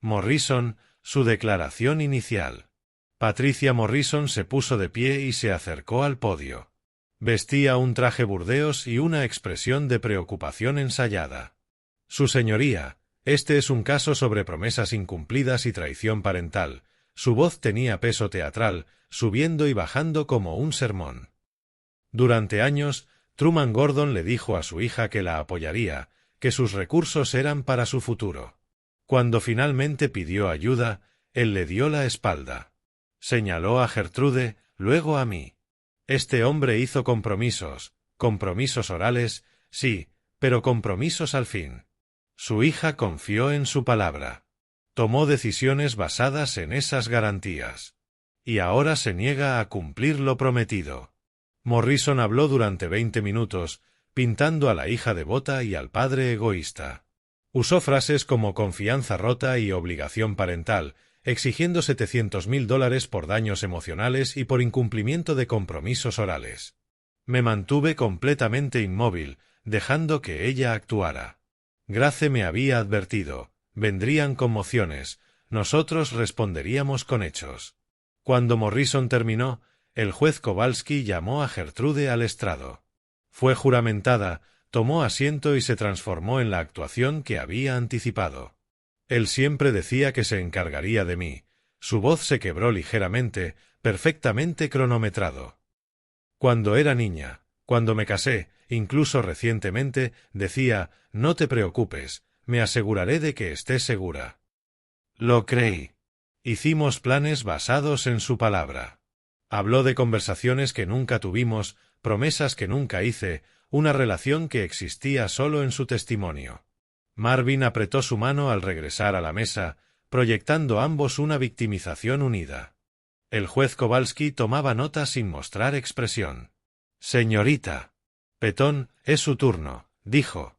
A: Morrison, su declaración inicial. Patricia Morrison se puso de pie y se acercó al podio. Vestía un traje burdeos y una expresión de preocupación ensayada. Su señoría, este es un caso sobre promesas incumplidas y traición parental. Su voz tenía peso teatral, subiendo y bajando como un sermón. Durante años, Truman Gordon le dijo a su hija que la apoyaría, que sus recursos eran para su futuro. Cuando finalmente pidió ayuda, él le dio la espalda. Señaló a Gertrude, luego a mí. Este hombre hizo compromisos orales, sí, pero compromisos al fin. Su hija confió en su palabra. Tomó decisiones basadas en esas garantías. Y ahora se niega a cumplir lo prometido. Morrison habló durante 20 minutos, pintando a la hija devota y al padre egoísta. Usó frases como confianza rota y obligación parental, exigiendo $700,000 por daños emocionales y por incumplimiento de compromisos orales. Me mantuve completamente inmóvil, dejando que ella actuara. Grace me había advertido, vendrían conmociones, nosotros responderíamos con hechos. Cuando Morrison terminó, el juez Kowalski llamó a Gertrude al estrado. Fue juramentada, tomó asiento y se transformó en la actuación que había anticipado. Él siempre decía que se encargaría de mí. Su voz se quebró ligeramente, perfectamente cronometrado. Cuando era niña, cuando me casé, incluso recientemente, decía, no te preocupes, me aseguraré de que estés segura. Lo creí. Hicimos planes basados en su palabra. Habló de conversaciones que nunca tuvimos, promesas que nunca hice, una relación que existía solo en su testimonio. Marvin apretó su mano al regresar a la mesa, proyectando ambos una victimización unida. El juez Kowalski tomaba nota sin mostrar expresión. Señorita. Petón, es su turno, dijo.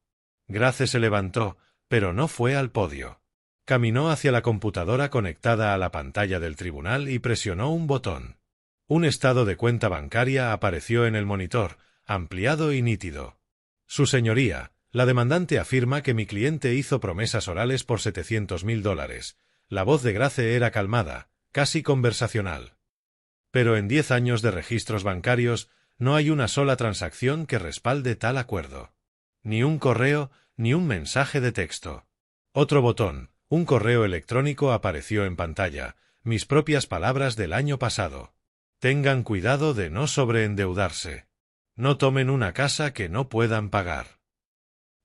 A: Grace se levantó, pero no fue al podio. Caminó hacia la computadora conectada a la pantalla del tribunal y presionó un botón. Un estado de cuenta bancaria apareció en el monitor, ampliado y nítido. Su señoría, la demandante afirma que mi cliente hizo promesas orales por $700,000. La voz de Grace era calmada, casi conversacional. Pero en 10 años de registros bancarios, no hay una sola transacción que respalde tal acuerdo. Ni un correo, ni un mensaje de texto. Otro botón, un correo electrónico apareció en pantalla, mis propias palabras del año pasado. Tengan cuidado de no sobreendeudarse. No tomen una casa que no puedan pagar.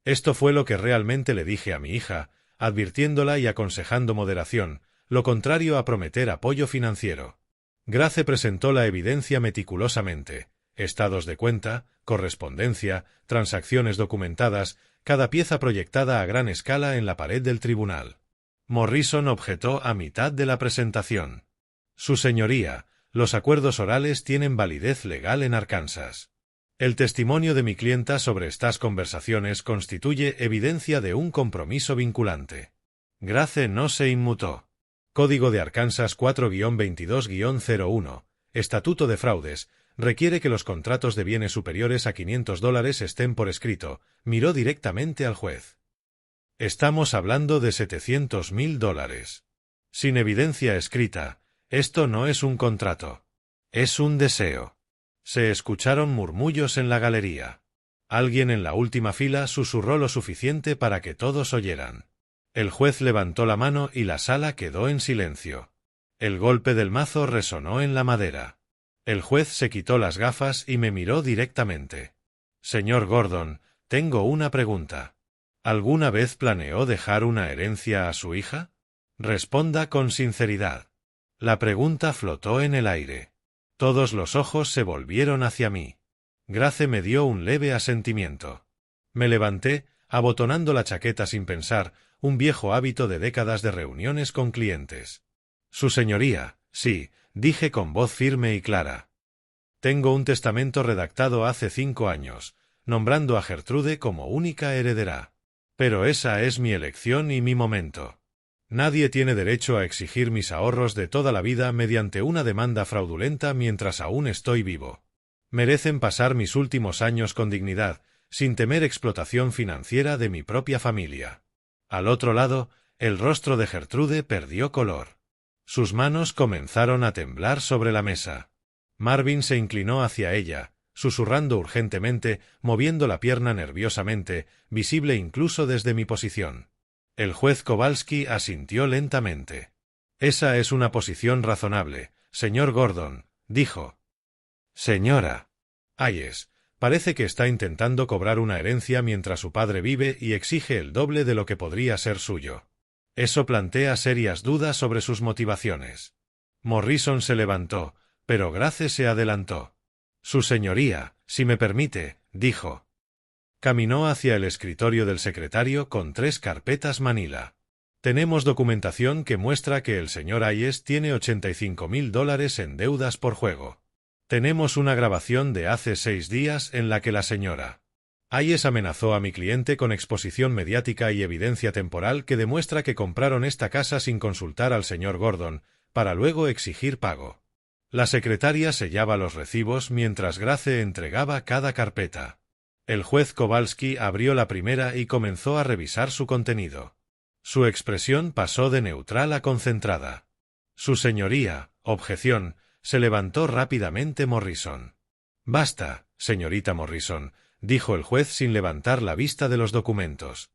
A: Esto fue lo que realmente le dije a mi hija, advirtiéndola y aconsejando moderación, lo contrario a prometer apoyo financiero. Grace presentó la evidencia meticulosamente, estados de cuenta, correspondencia, transacciones documentadas, cada pieza proyectada a gran escala en la pared del tribunal. Morrison objetó a mitad de la presentación. Su señoría, los acuerdos orales tienen validez legal en Arkansas. El testimonio de mi clienta sobre estas conversaciones constituye evidencia de un compromiso vinculante. Grace no se inmutó. Código de Arkansas 4-22-01, Estatuto de Fraudes, requiere que los contratos de bienes superiores a $500 estén por escrito. Miró directamente al juez. Estamos hablando de $700,000. Sin evidencia escrita, esto no es un contrato. Es un deseo. Se escucharon murmullos en la galería. Alguien en la última fila susurró lo suficiente para que todos oyeran. El juez levantó la mano y la sala quedó en silencio. El golpe del mazo resonó en la madera. El juez se quitó las gafas y me miró directamente. Señor Gordon, tengo una pregunta. ¿Alguna vez planeó dejar una herencia a su hija? Responda con sinceridad. La pregunta flotó en el aire. Todos los ojos se volvieron hacia mí. Grace me dio un leve asentimiento. Me levanté, abotonando la chaqueta sin pensar, un viejo hábito de décadas de reuniones con clientes. Su señoría, sí, dije con voz firme y clara. Tengo un testamento redactado hace 5 años, nombrando a Gertrude como única heredera. Pero esa es mi elección y mi momento. Nadie tiene derecho a exigir mis ahorros de toda la vida mediante una demanda fraudulenta mientras aún estoy vivo. Merecen pasar mis últimos años con dignidad, sin temer explotación financiera de mi propia familia. Al otro lado, el rostro de Gertrude perdió color. Sus manos comenzaron a temblar sobre la mesa. Marvin se inclinó hacia ella, susurrando urgentemente, moviendo la pierna nerviosamente, visible incluso desde mi posición. El juez Kowalski asintió lentamente. Esa es una posición razonable, señor Gordon, dijo. Señora Hayes, parece que está intentando cobrar una herencia mientras su padre vive y exige el doble de lo que podría ser suyo. Eso plantea serias dudas sobre sus motivaciones. Morrison se levantó, pero Grace se adelantó. Su señoría, si me permite, dijo. Caminó hacia el escritorio del secretario con 3 carpetas Manila. Tenemos documentación que muestra que el señor Hayes tiene $85,000 en deudas por juego. Tenemos una grabación de hace 6 días en la que la señora Hayes amenazó a mi cliente con exposición mediática y evidencia temporal que demuestra que compraron esta casa sin consultar al señor Gordon, para luego exigir pago. La secretaria sellaba los recibos mientras Grace entregaba cada carpeta. El juez Kowalski abrió la primera y comenzó a revisar su contenido. Su expresión pasó de neutral a concentrada. Su señoría, objeción, se levantó rápidamente Morrison. Basta, señorita Morrison, dijo el juez sin levantar la vista de los documentos.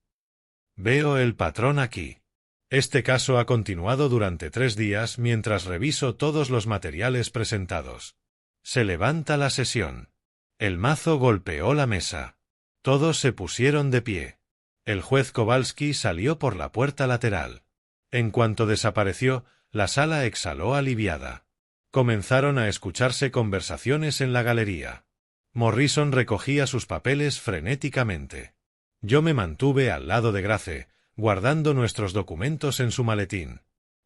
A: Veo el patrón aquí. Este caso ha continuado durante 3 días mientras reviso todos los materiales presentados. Se levanta la sesión. El mazo golpeó la mesa. Todos se pusieron de pie. El juez Kowalski salió por la puerta lateral. En cuanto desapareció, la sala exhaló aliviada. Comenzaron a escucharse conversaciones en la galería. Morrison recogía sus papeles frenéticamente. Yo me mantuve al lado de Grace, guardando nuestros documentos en su maletín.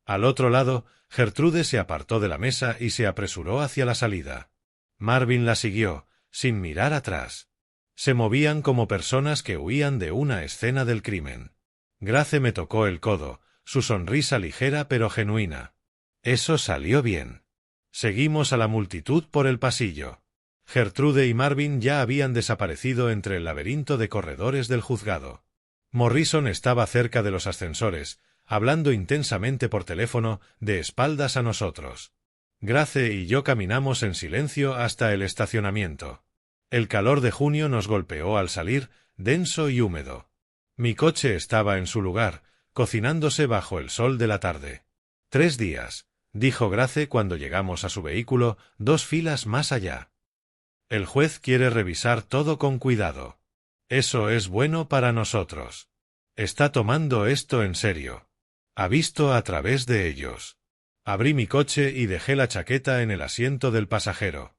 A: Al otro lado, Gertrude se apartó de la mesa y se apresuró hacia la salida. Marvin la siguió, sin mirar atrás. Se movían como personas que huían de una escena del crimen. Grace me tocó el codo, su sonrisa ligera pero genuina. Eso salió bien. Seguimos a la multitud por el pasillo. Gertrude y Marvin ya habían desaparecido entre el laberinto de corredores del juzgado. Morrison estaba cerca de los ascensores, hablando intensamente por teléfono, de espaldas a nosotros. Grace y yo caminamos en silencio hasta el estacionamiento. El calor de junio nos golpeó al salir, denso y húmedo. Mi coche estaba en su lugar, cocinándose bajo el sol de la tarde. 3 días, dijo Grace cuando llegamos a su vehículo, 2 filas más allá. El juez quiere revisar todo con cuidado. Eso es bueno para nosotros. Está tomando esto en serio. Ha visto a través de ellos. Abrí mi coche y dejé la chaqueta en el asiento del pasajero.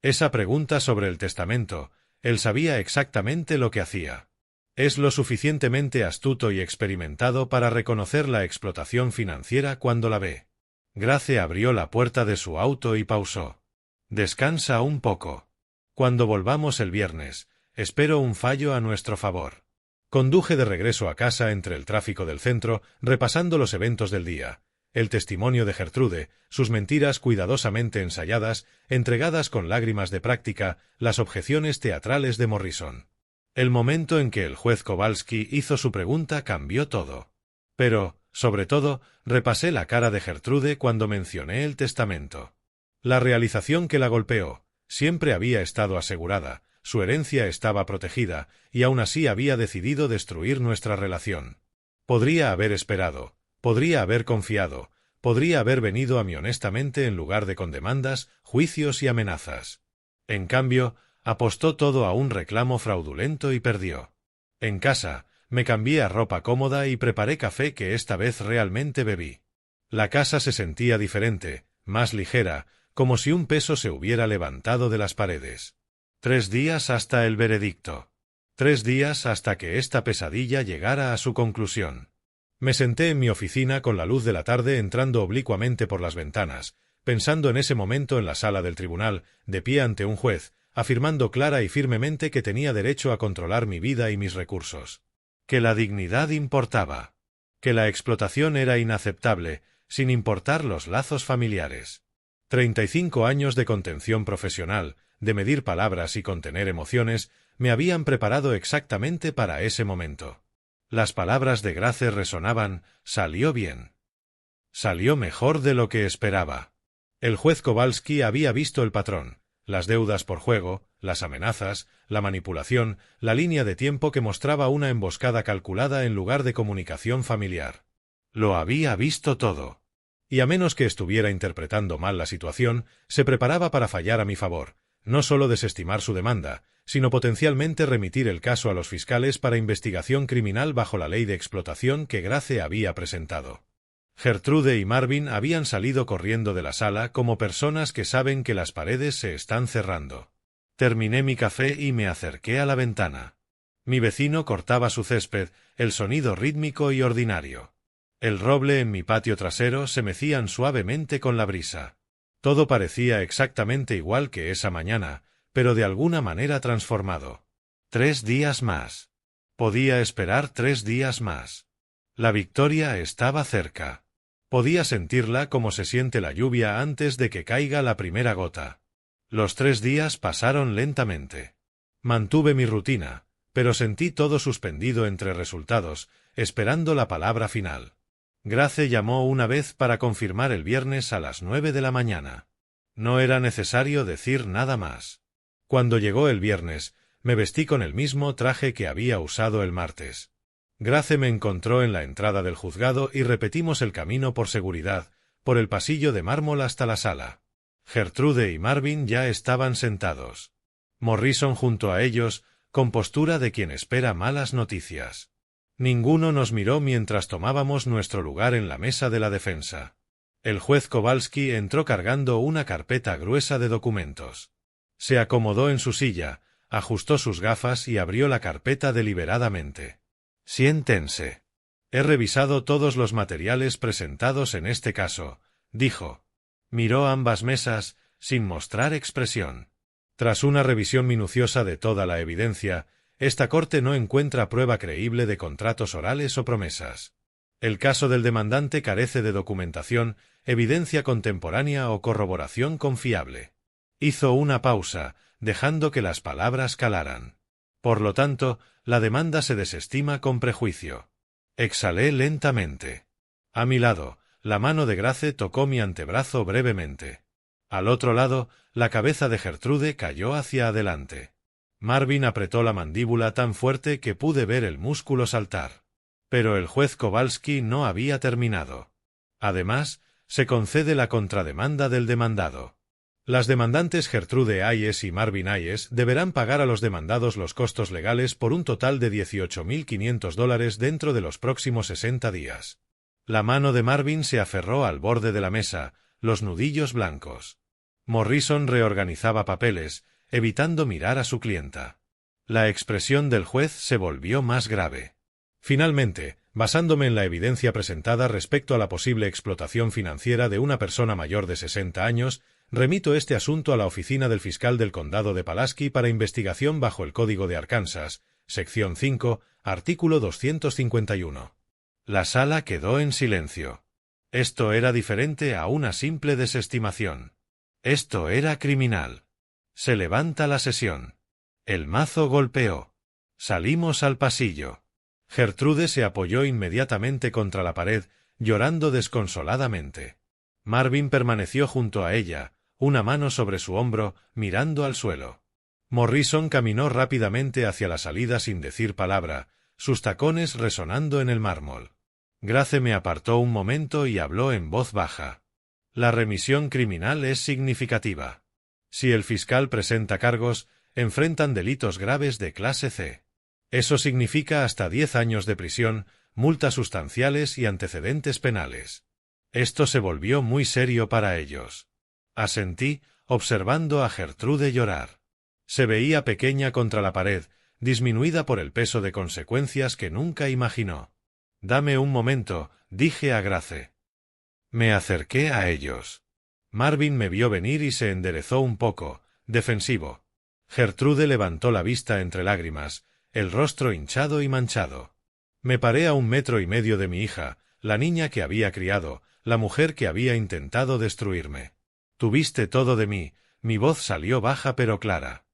A: Esa pregunta sobre el testamento, él sabía exactamente lo que hacía. Es lo suficientemente astuto y experimentado para reconocer la explotación financiera cuando la ve. Grace abrió la puerta de su auto y pausó. Descansa un poco. Cuando volvamos el viernes, espero un fallo a nuestro favor. Conduje de regreso a casa entre el tráfico del centro, repasando los eventos del día, el testimonio de Gertrude, sus mentiras cuidadosamente ensayadas, entregadas con lágrimas de práctica, las objeciones teatrales de Morrison. El momento en que el juez Kowalski hizo su pregunta cambió todo. Pero, sobre todo, repasé la cara de Gertrude cuando mencioné el testamento. La realización que la golpeó, siempre había estado asegurada, su herencia estaba protegida, y aún así había decidido destruir nuestra relación. Podría haber esperado, podría haber confiado, podría haber venido a mí honestamente en lugar de con demandas, juicios y amenazas. En cambio, apostó todo a un reclamo fraudulento y perdió. En casa, me cambié a ropa cómoda y preparé café que esta vez realmente bebí. La casa se sentía diferente, más ligera, como si un peso se hubiera levantado de las paredes. 3 días hasta el veredicto. 3 días hasta que esta pesadilla llegara a su conclusión. Me senté en mi oficina con la luz de la tarde entrando oblicuamente por las ventanas, pensando en ese momento en la sala del tribunal, de pie ante un juez, afirmando clara y firmemente que tenía derecho a controlar mi vida y mis recursos. Que la dignidad importaba. Que la explotación era inaceptable, sin importar los lazos familiares. 35 años de contención profesional, de medir palabras y contener emociones, me habían preparado exactamente para ese momento. Las palabras de Grace resonaban, salió bien. Salió mejor de lo que esperaba. El juez Kowalski había visto el patrón, las deudas por juego, las amenazas, la manipulación, la línea de tiempo que mostraba una emboscada calculada en lugar de comunicación familiar. Lo había visto todo. Y a menos que estuviera interpretando mal la situación, se preparaba para fallar a mi favor, no solo desestimar su demanda, sino potencialmente remitir el caso a los fiscales para investigación criminal bajo la ley de explotación que Grace había presentado. Gertrude y Marvin habían salido corriendo de la sala como personas que saben que las paredes se están cerrando. Terminé mi café y me acerqué a la ventana. Mi vecino cortaba su césped, el sonido rítmico y ordinario. El roble en mi patio trasero se mecían suavemente con la brisa. Todo parecía exactamente igual que esa mañana, pero de alguna manera transformado. 3 días más. Podía esperar 3 días más. La victoria estaba cerca. Podía sentirla como se siente la lluvia antes de que caiga la primera gota. Los 3 días pasaron lentamente. Mantuve mi rutina, pero sentí todo suspendido entre resultados, esperando la palabra final. Grace llamó una vez para confirmar el viernes a las 9 de la mañana. No era necesario decir nada más. Cuando llegó el viernes, me vestí con el mismo traje que había usado el martes. Grace me encontró en la entrada del juzgado y repetimos el camino por seguridad, por el pasillo de mármol hasta la sala. Gertrude y Marvin ya estaban sentados. Morrison junto a ellos, con postura de quien espera malas noticias. Ninguno nos miró mientras tomábamos nuestro lugar en la mesa de la defensa. El juez Kowalski entró cargando una carpeta gruesa de documentos. Se acomodó en su silla, ajustó sus gafas y abrió la carpeta deliberadamente. Siéntense. He revisado todos los materiales presentados en este caso, dijo. Miró ambas mesas, sin mostrar expresión. Tras una revisión minuciosa de toda la evidencia, esta corte no encuentra prueba creíble de contratos orales o promesas. El caso del demandante carece de documentación, evidencia contemporánea o corroboración confiable. Hizo una pausa, dejando que las palabras calaran. Por lo tanto, la demanda se desestima con prejuicio. Exhalé lentamente. A mi lado, la mano de Grace tocó mi antebrazo brevemente. Al otro lado, la cabeza de Gertrude cayó hacia adelante. Marvin apretó la mandíbula tan fuerte que pude ver el músculo saltar. Pero el juez Kowalski no había terminado. Además, se concede la contrademanda del demandado. Las demandantes Gertrude Hayes y Marvin Hayes deberán pagar a los demandados los costos legales por un total de $18.500 dentro de los próximos 60 días. La mano de Marvin se aferró al borde de la mesa, los nudillos blancos. Morrison reorganizaba papeles, evitando mirar a su clienta. La expresión del juez se volvió más grave. Finalmente, basándome en la evidencia presentada respecto a la posible explotación financiera de una persona mayor de 60 años, remito este asunto a la oficina del fiscal del condado de Pulaski para investigación bajo el Código de Arkansas, sección 5, artículo 251. La sala quedó en silencio. Esto era diferente a una simple desestimación. Esto era criminal. Se levanta la sesión. El mazo golpeó. Salimos al pasillo. Gertrude se apoyó inmediatamente contra la pared, llorando desconsoladamente. Marvin permaneció junto a ella, una mano sobre su hombro, mirando al suelo. Morrison caminó rápidamente hacia la salida sin decir palabra, sus tacones resonando en el mármol. Grace me apartó un momento y habló en voz baja. La remisión criminal es significativa. Si el fiscal presenta cargos, enfrentan delitos graves de clase C. Eso significa hasta 10 años de prisión, multas sustanciales y antecedentes penales. Esto se volvió muy serio para ellos. Asentí, observando a Gertrude llorar. Se veía pequeña contra la pared, disminuida por el peso de consecuencias que nunca imaginó. «Dame un momento», dije a Grace. Me acerqué a ellos. Marvin me vio venir y se enderezó un poco, defensivo. Gertrude levantó la vista entre lágrimas, el rostro hinchado y manchado. Me paré a 1,5 metros de mi hija, la niña que había criado, la mujer que había intentado destruirme. «Tuviste todo de mí», mi voz salió baja pero clara.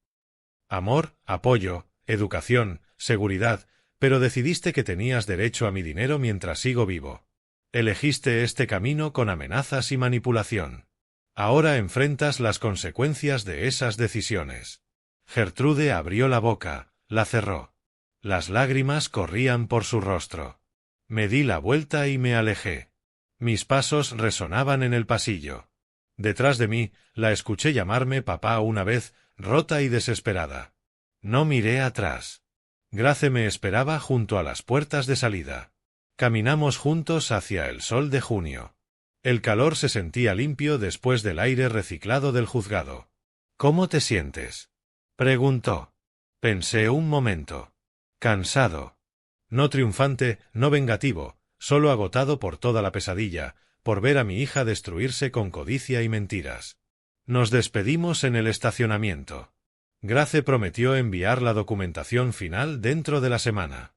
A: Amor, apoyo, educación, seguridad, pero decidiste que tenías derecho a mi dinero mientras sigo vivo. Elegiste este camino con amenazas y manipulación. Ahora enfrentas las consecuencias de esas decisiones. Gertrude abrió la boca, la cerró. Las lágrimas corrían por su rostro. Me di la vuelta y me alejé. Mis pasos resonaban en el pasillo. Detrás de mí, la escuché llamarme papá una vez, rota y desesperada. No miré atrás. Grace me esperaba junto a las puertas de salida. Caminamos juntos hacia el sol de junio. El calor se sentía limpio después del aire reciclado del juzgado. «¿Cómo te sientes?», preguntó. Pensé un momento. Cansado. No triunfante, no vengativo, solo agotado por toda la pesadilla, por ver a mi hija destruirse con codicia y mentiras. Nos despedimos en el estacionamiento. Grace prometió enviar la documentación final dentro de la semana.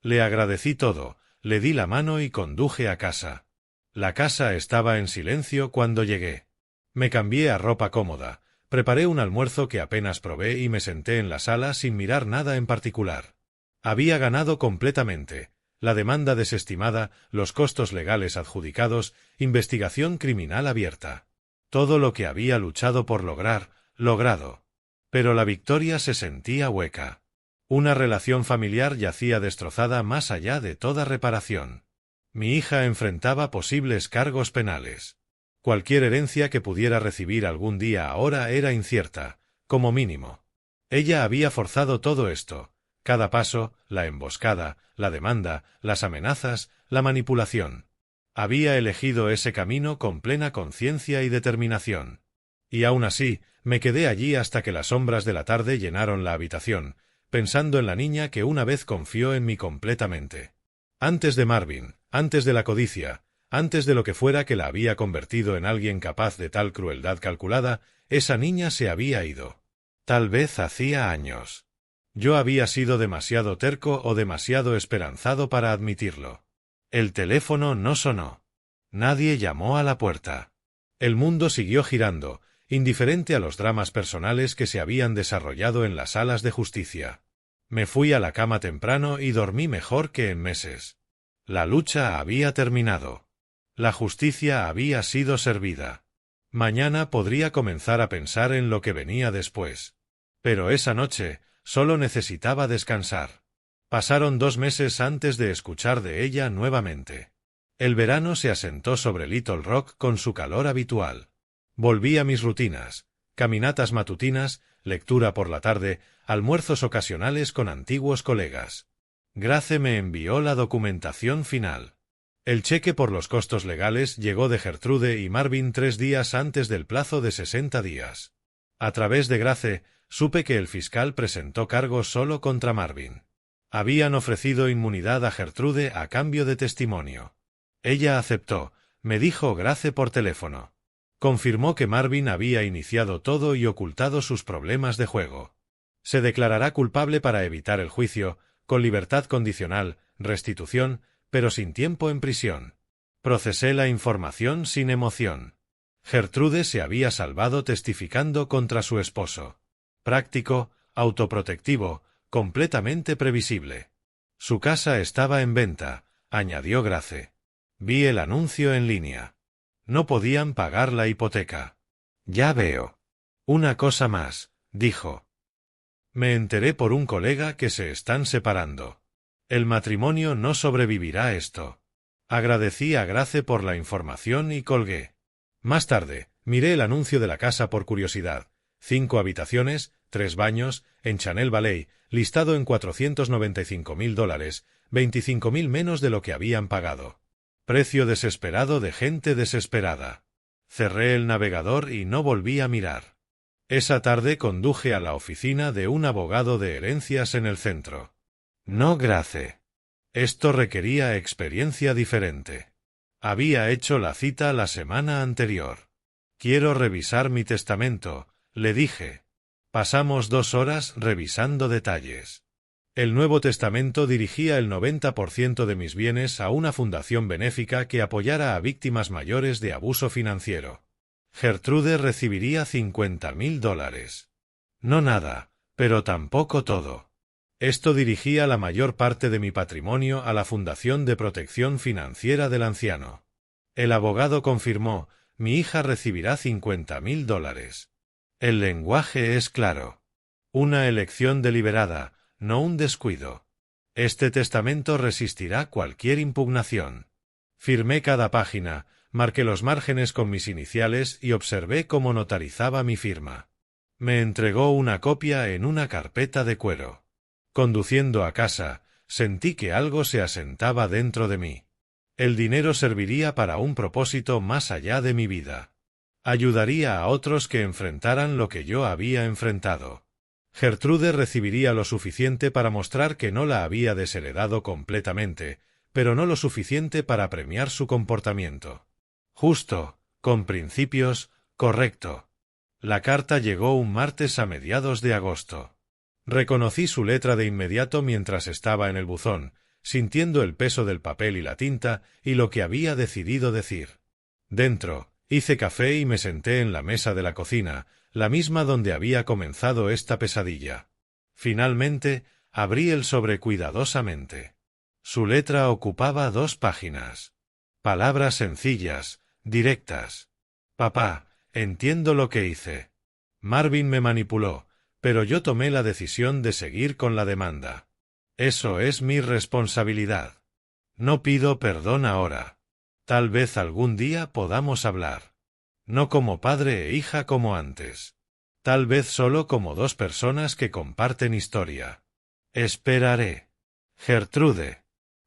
A: Le agradecí todo, le di la mano y conduje a casa. La casa estaba en silencio cuando llegué. Me cambié a ropa cómoda, preparé un almuerzo que apenas probé y me senté en la sala sin mirar nada en particular. Había ganado completamente. La demanda desestimada, los costos legales adjudicados, investigación criminal abierta. Todo lo que había luchado por lograr, logrado. Pero la victoria se sentía hueca. Una relación familiar yacía destrozada más allá de toda reparación. Mi hija enfrentaba posibles cargos penales. Cualquier herencia que pudiera recibir algún día ahora era incierta, como mínimo. Ella había forzado todo esto. Cada paso, la emboscada, la demanda, las amenazas, la manipulación. Había elegido ese camino con plena conciencia y determinación. Y aún así, me quedé allí hasta que las sombras de la tarde llenaron la habitación, pensando en la niña que una vez confió en mí completamente. Antes de Marvin, antes de la codicia, antes de lo que fuera que la había convertido en alguien capaz de tal crueldad calculada, esa niña se había ido. Tal vez hacía años. Yo había sido demasiado terco o demasiado esperanzado para admitirlo. El teléfono no sonó. Nadie llamó a la puerta. El mundo siguió girando, indiferente a los dramas personales que se habían desarrollado en las salas de justicia. Me fui a la cama temprano y dormí mejor que en meses. La lucha había terminado. La justicia había sido servida. Mañana podría comenzar a pensar en lo que venía después. Pero esa noche solo necesitaba descansar. Pasaron 2 meses antes de escuchar de ella nuevamente. El verano se asentó sobre Little Rock con su calor habitual. Volví a mis rutinas, caminatas matutinas, lectura por la tarde, almuerzos ocasionales con antiguos colegas. Grace me envió la documentación final. El cheque por los costos legales llegó de Gertrude y Marvin 3 días antes del plazo de 60 días. A través de Grace, supe que el fiscal presentó cargos solo contra Marvin. Habían ofrecido inmunidad a Gertrude a cambio de testimonio. Ella aceptó, me dijo Grace por teléfono. Confirmó que Marvin había iniciado todo y ocultado sus problemas de juego. Se declarará culpable para evitar el juicio, con libertad condicional, restitución, pero sin tiempo en prisión. Procesé la información sin emoción. Gertrude se había salvado testificando contra su esposo. Práctico, autoprotectivo, completamente previsible. Su casa estaba en venta, añadió Grace. Vi el anuncio en línea. No podían pagar la hipoteca. Ya veo. Una cosa más, dijo. Me enteré por un colega que se están separando. El matrimonio no sobrevivirá esto. Agradecí a Grace por la información y colgué. Más tarde, miré el anuncio de la casa por curiosidad. 5 habitaciones, 3 baños, en Chanel Valley, listado en $495.000, 25.000 menos de lo que habían pagado. Precio desesperado de gente desesperada. Cerré el navegador y no volví a mirar. Esa tarde conduje a la oficina de un abogado de herencias en el centro. No, Grace. Esto requería experiencia diferente. Había hecho la cita la semana anterior. Quiero revisar mi testamento, le dije. Pasamos 2 horas revisando detalles. El Nuevo Testamento dirigía el 90% de mis bienes a una fundación benéfica que apoyara a víctimas mayores de abuso financiero. Gertrude recibiría $50.000. No nada, pero tampoco todo. Esto dirigía la mayor parte de mi patrimonio a la Fundación de Protección Financiera del Anciano. El abogado confirmó, mi hija recibirá $50.000. El lenguaje es claro. Una elección deliberada, no un descuido. Este testamento resistirá cualquier impugnación. Firmé cada página, marqué los márgenes con mis iniciales y observé cómo notarizaba mi firma. Me entregó una copia en una carpeta de cuero. Conduciendo a casa, sentí que algo se asentaba dentro de mí. El dinero serviría para un propósito más allá de mi vida. Ayudaría a otros que enfrentaran lo que yo había enfrentado. Gertrude recibiría lo suficiente para mostrar que no la había desheredado completamente, pero no lo suficiente para premiar su comportamiento. Justo, con principios, correcto. La carta llegó un martes a mediados de agosto. Reconocí su letra de inmediato mientras estaba en el buzón, sintiendo el peso del papel y la tinta y lo que había decidido decir. Dentro, hice café y me senté en la mesa de la cocina, la misma donde había comenzado esta pesadilla. Finalmente, abrí el sobre cuidadosamente. Su letra ocupaba 2 páginas. Palabras sencillas, directas. Papá, entiendo lo que hice. Marvin me manipuló, pero yo tomé la decisión de seguir con la demanda. Eso es mi responsabilidad. No pido perdón ahora. Tal vez algún día podamos hablar. No como padre e hija como antes. Tal vez solo como 2 personas que comparten historia. Esperaré. Gertrude.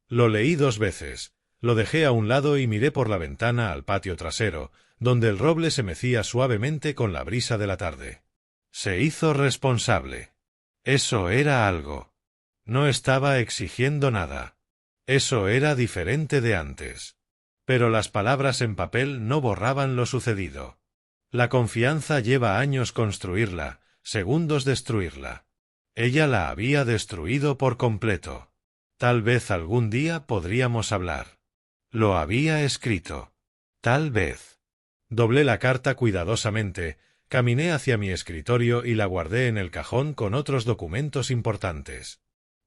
A: Lo leí 2 veces, lo dejé a un lado y miré por la ventana al patio trasero, donde el roble se mecía suavemente con la brisa de la tarde. Se hizo responsable. Eso era algo. No estaba exigiendo nada. Eso era diferente de antes. Pero las palabras en papel no borraban lo sucedido. La confianza lleva años construirla, segundos destruirla. Ella la había destruido por completo. Tal vez algún día podríamos hablar. Lo había escrito. Tal vez. Doblé la carta cuidadosamente, caminé hacia mi escritorio y la guardé en el cajón con otros documentos importantes.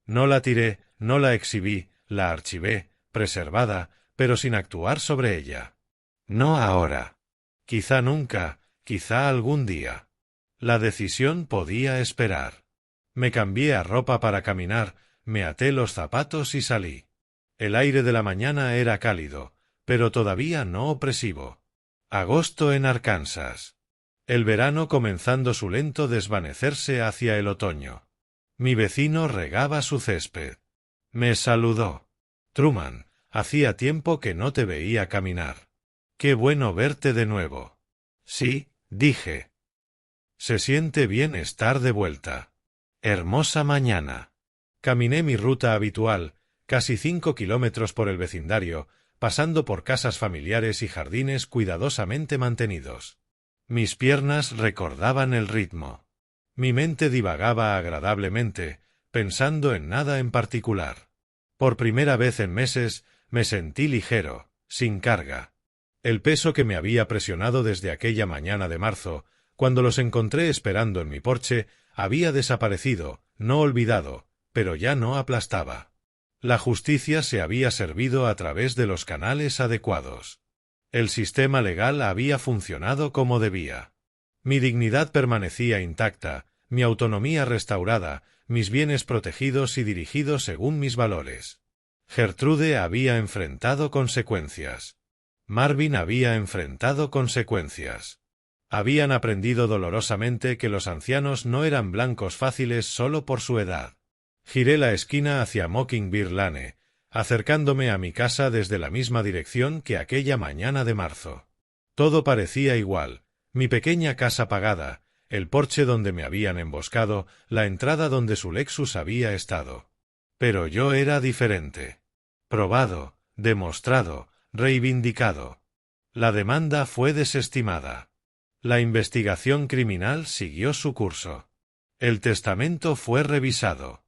A: No la tiré, no la exhibí, la archivé, preservada, pero sin actuar sobre ella. No ahora. Quizá nunca, quizá algún día. La decisión podía esperar. Me cambié a ropa para caminar, me até los zapatos y salí. El aire de la mañana era cálido, pero todavía no opresivo. Agosto en Arkansas. El verano comenzando su lento desvanecerse hacia el otoño. Mi vecino regaba su césped. Me saludó. Truman, hacía tiempo que no te veía caminar. Qué bueno verte de nuevo. Sí, dije. Se siente bien estar de vuelta. Hermosa mañana. Caminé mi ruta habitual, casi 5 kilómetros por el vecindario, pasando por casas familiares y jardines cuidadosamente mantenidos. Mis piernas recordaban el ritmo. Mi mente divagaba agradablemente, pensando en nada en particular. Por primera vez en meses, me sentí ligero, sin carga. El peso que me había presionado desde aquella mañana de marzo, cuando los encontré esperando en mi porche, había desaparecido, no olvidado, pero ya no aplastaba. La justicia se había servido a través de los canales adecuados. El sistema legal había funcionado como debía. Mi dignidad permanecía intacta, mi autonomía restaurada, mis bienes protegidos y dirigidos según mis valores. Gertrude había enfrentado consecuencias. Marvin había enfrentado consecuencias. Habían aprendido dolorosamente que los ancianos no eran blancos fáciles solo por su edad. Giré la esquina hacia Mockingbird Lane, acercándome a mi casa desde la misma dirección que aquella mañana de marzo. Todo parecía igual, mi pequeña casa pagada, el porche donde me habían emboscado, la entrada donde su Lexus había estado. Pero yo era diferente. Probado, demostrado, reivindicado. La demanda fue desestimada. La investigación criminal siguió su curso. El testamento fue revisado.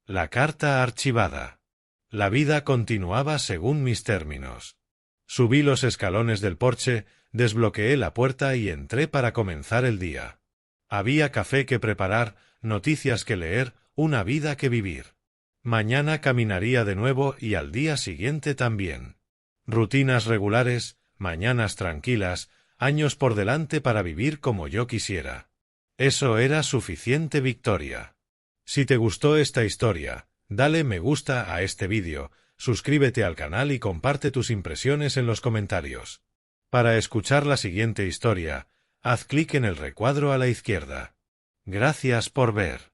A: La carta archivada. La vida continuaba según mis términos. Subí los escalones del porche, desbloqueé la puerta y entré para comenzar el día. Había café que preparar, noticias que leer, una vida que vivir. Mañana caminaría de nuevo y al día siguiente también. Rutinas regulares, mañanas tranquilas, años por delante para vivir como yo quisiera. Eso era suficiente victoria. Si te gustó esta historia, dale me gusta a este vídeo, suscríbete al canal y comparte tus impresiones en los comentarios. Para escuchar la siguiente historia, haz clic en el recuadro a la izquierda. Gracias por ver.